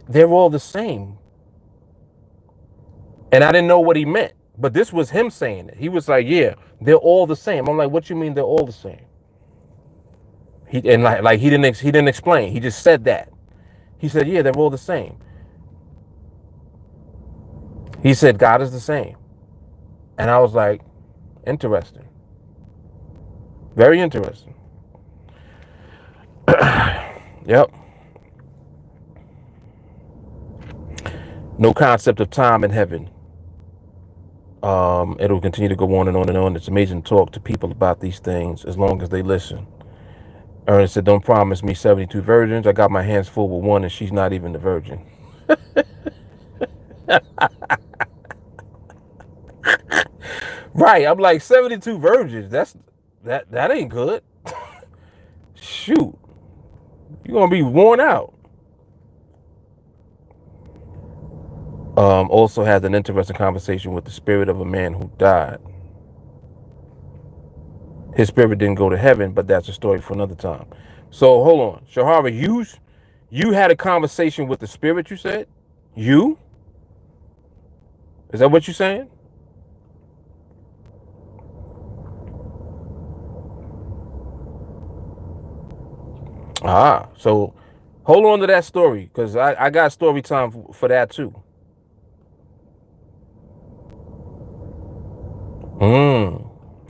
they're all the same. And I didn't know what he meant, but this was him saying it. He was like, yeah, they're all the same. I'm like, what you mean they're all the same? He didn't explain. He just said that. He said, yeah, they're all the same. He said, God is the same. And I was like, interesting. Very interesting. Yep. No concept of time in heaven. It'll continue to go on and on and on. It's amazing to talk to people about these things as long as they listen. Ernest said, don't promise me 72 virgins. I got my hands full with one and she's not even the virgin. Right. I'm like, 72 virgins. That ain't good. Shoot. You're going to be worn out. Also had an interesting conversation with the spirit of a man who died. His spirit didn't go to heaven, but that's a story for another time. So hold on. Shahara, you had a conversation with the spirit, you said? You? Is that what you're saying? So hold on to that story, because I got story time for that too.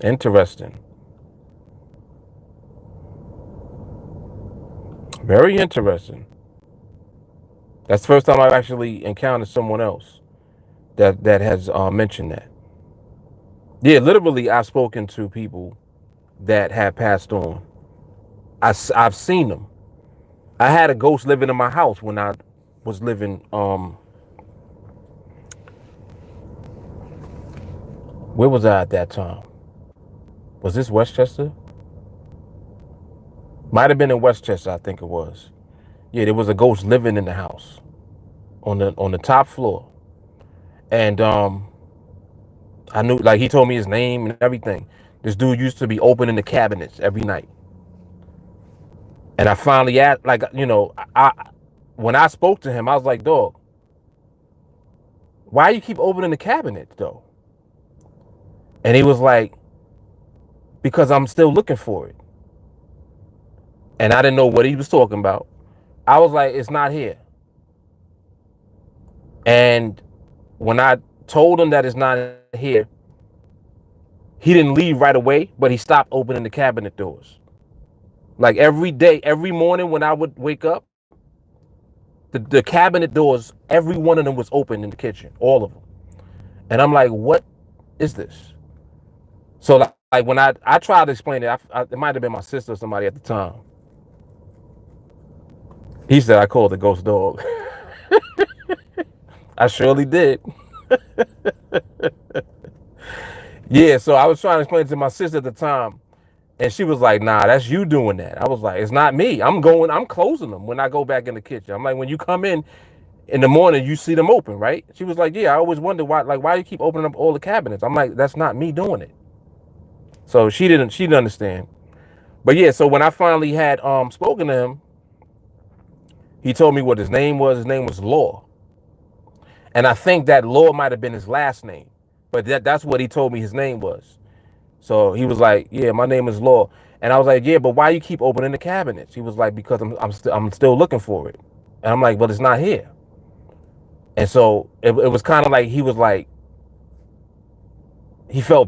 Interesting. Very interesting. That's the first time I've actually encountered someone else that has mentioned that. Yeah, literally, I've spoken to people that have passed on. I've seen them. I had a ghost living in my house when I was living. Where was I at that time? Was this Westchester? Might have been in Westchester, I think it was. Yeah, there was a ghost living in the house on the top floor. And I knew, like, he told me his name and everything. This dude used to be opening the cabinets every night. And I finally asked, like, I when I spoke to him, I was like, dog, why you keep opening the cabinets though? And he was like, because I'm still looking for it. and I didn't know what he was talking about. I was like, it's not here. And when I told him that it's not here, he didn't leave right away, but he stopped opening the cabinet doors. Like every day, every morning when I would wake up, the cabinet doors, every one of them was open in the kitchen, all of them. And I'm like, what is this? So like when I tried to explain it, it might have been my sister or somebody at the time. He said I called the ghost dog. I surely did. Yeah, so I was trying to explain it to my sister at the time, and she was like, nah, that's you doing that. I was like, it's not me. I'm closing them when I go back in the kitchen. I'm like, when you come in the morning, you see them open, right? She was like, yeah, I always wonder why you keep opening up all the cabinets. I'm like, that's not me doing it. So she didn't understand. But yeah, so when I finally had spoken to him, he told me what his name was. His name was Law. And I think that Law might have been his last name. But that's what he told me his name was. So he was like, yeah, my name is Law. And I was like, yeah, but why you keep opening the cabinets? He was like, because I'm still looking for it. And I'm like, but it's not here. And so it was kind of like he was like, he felt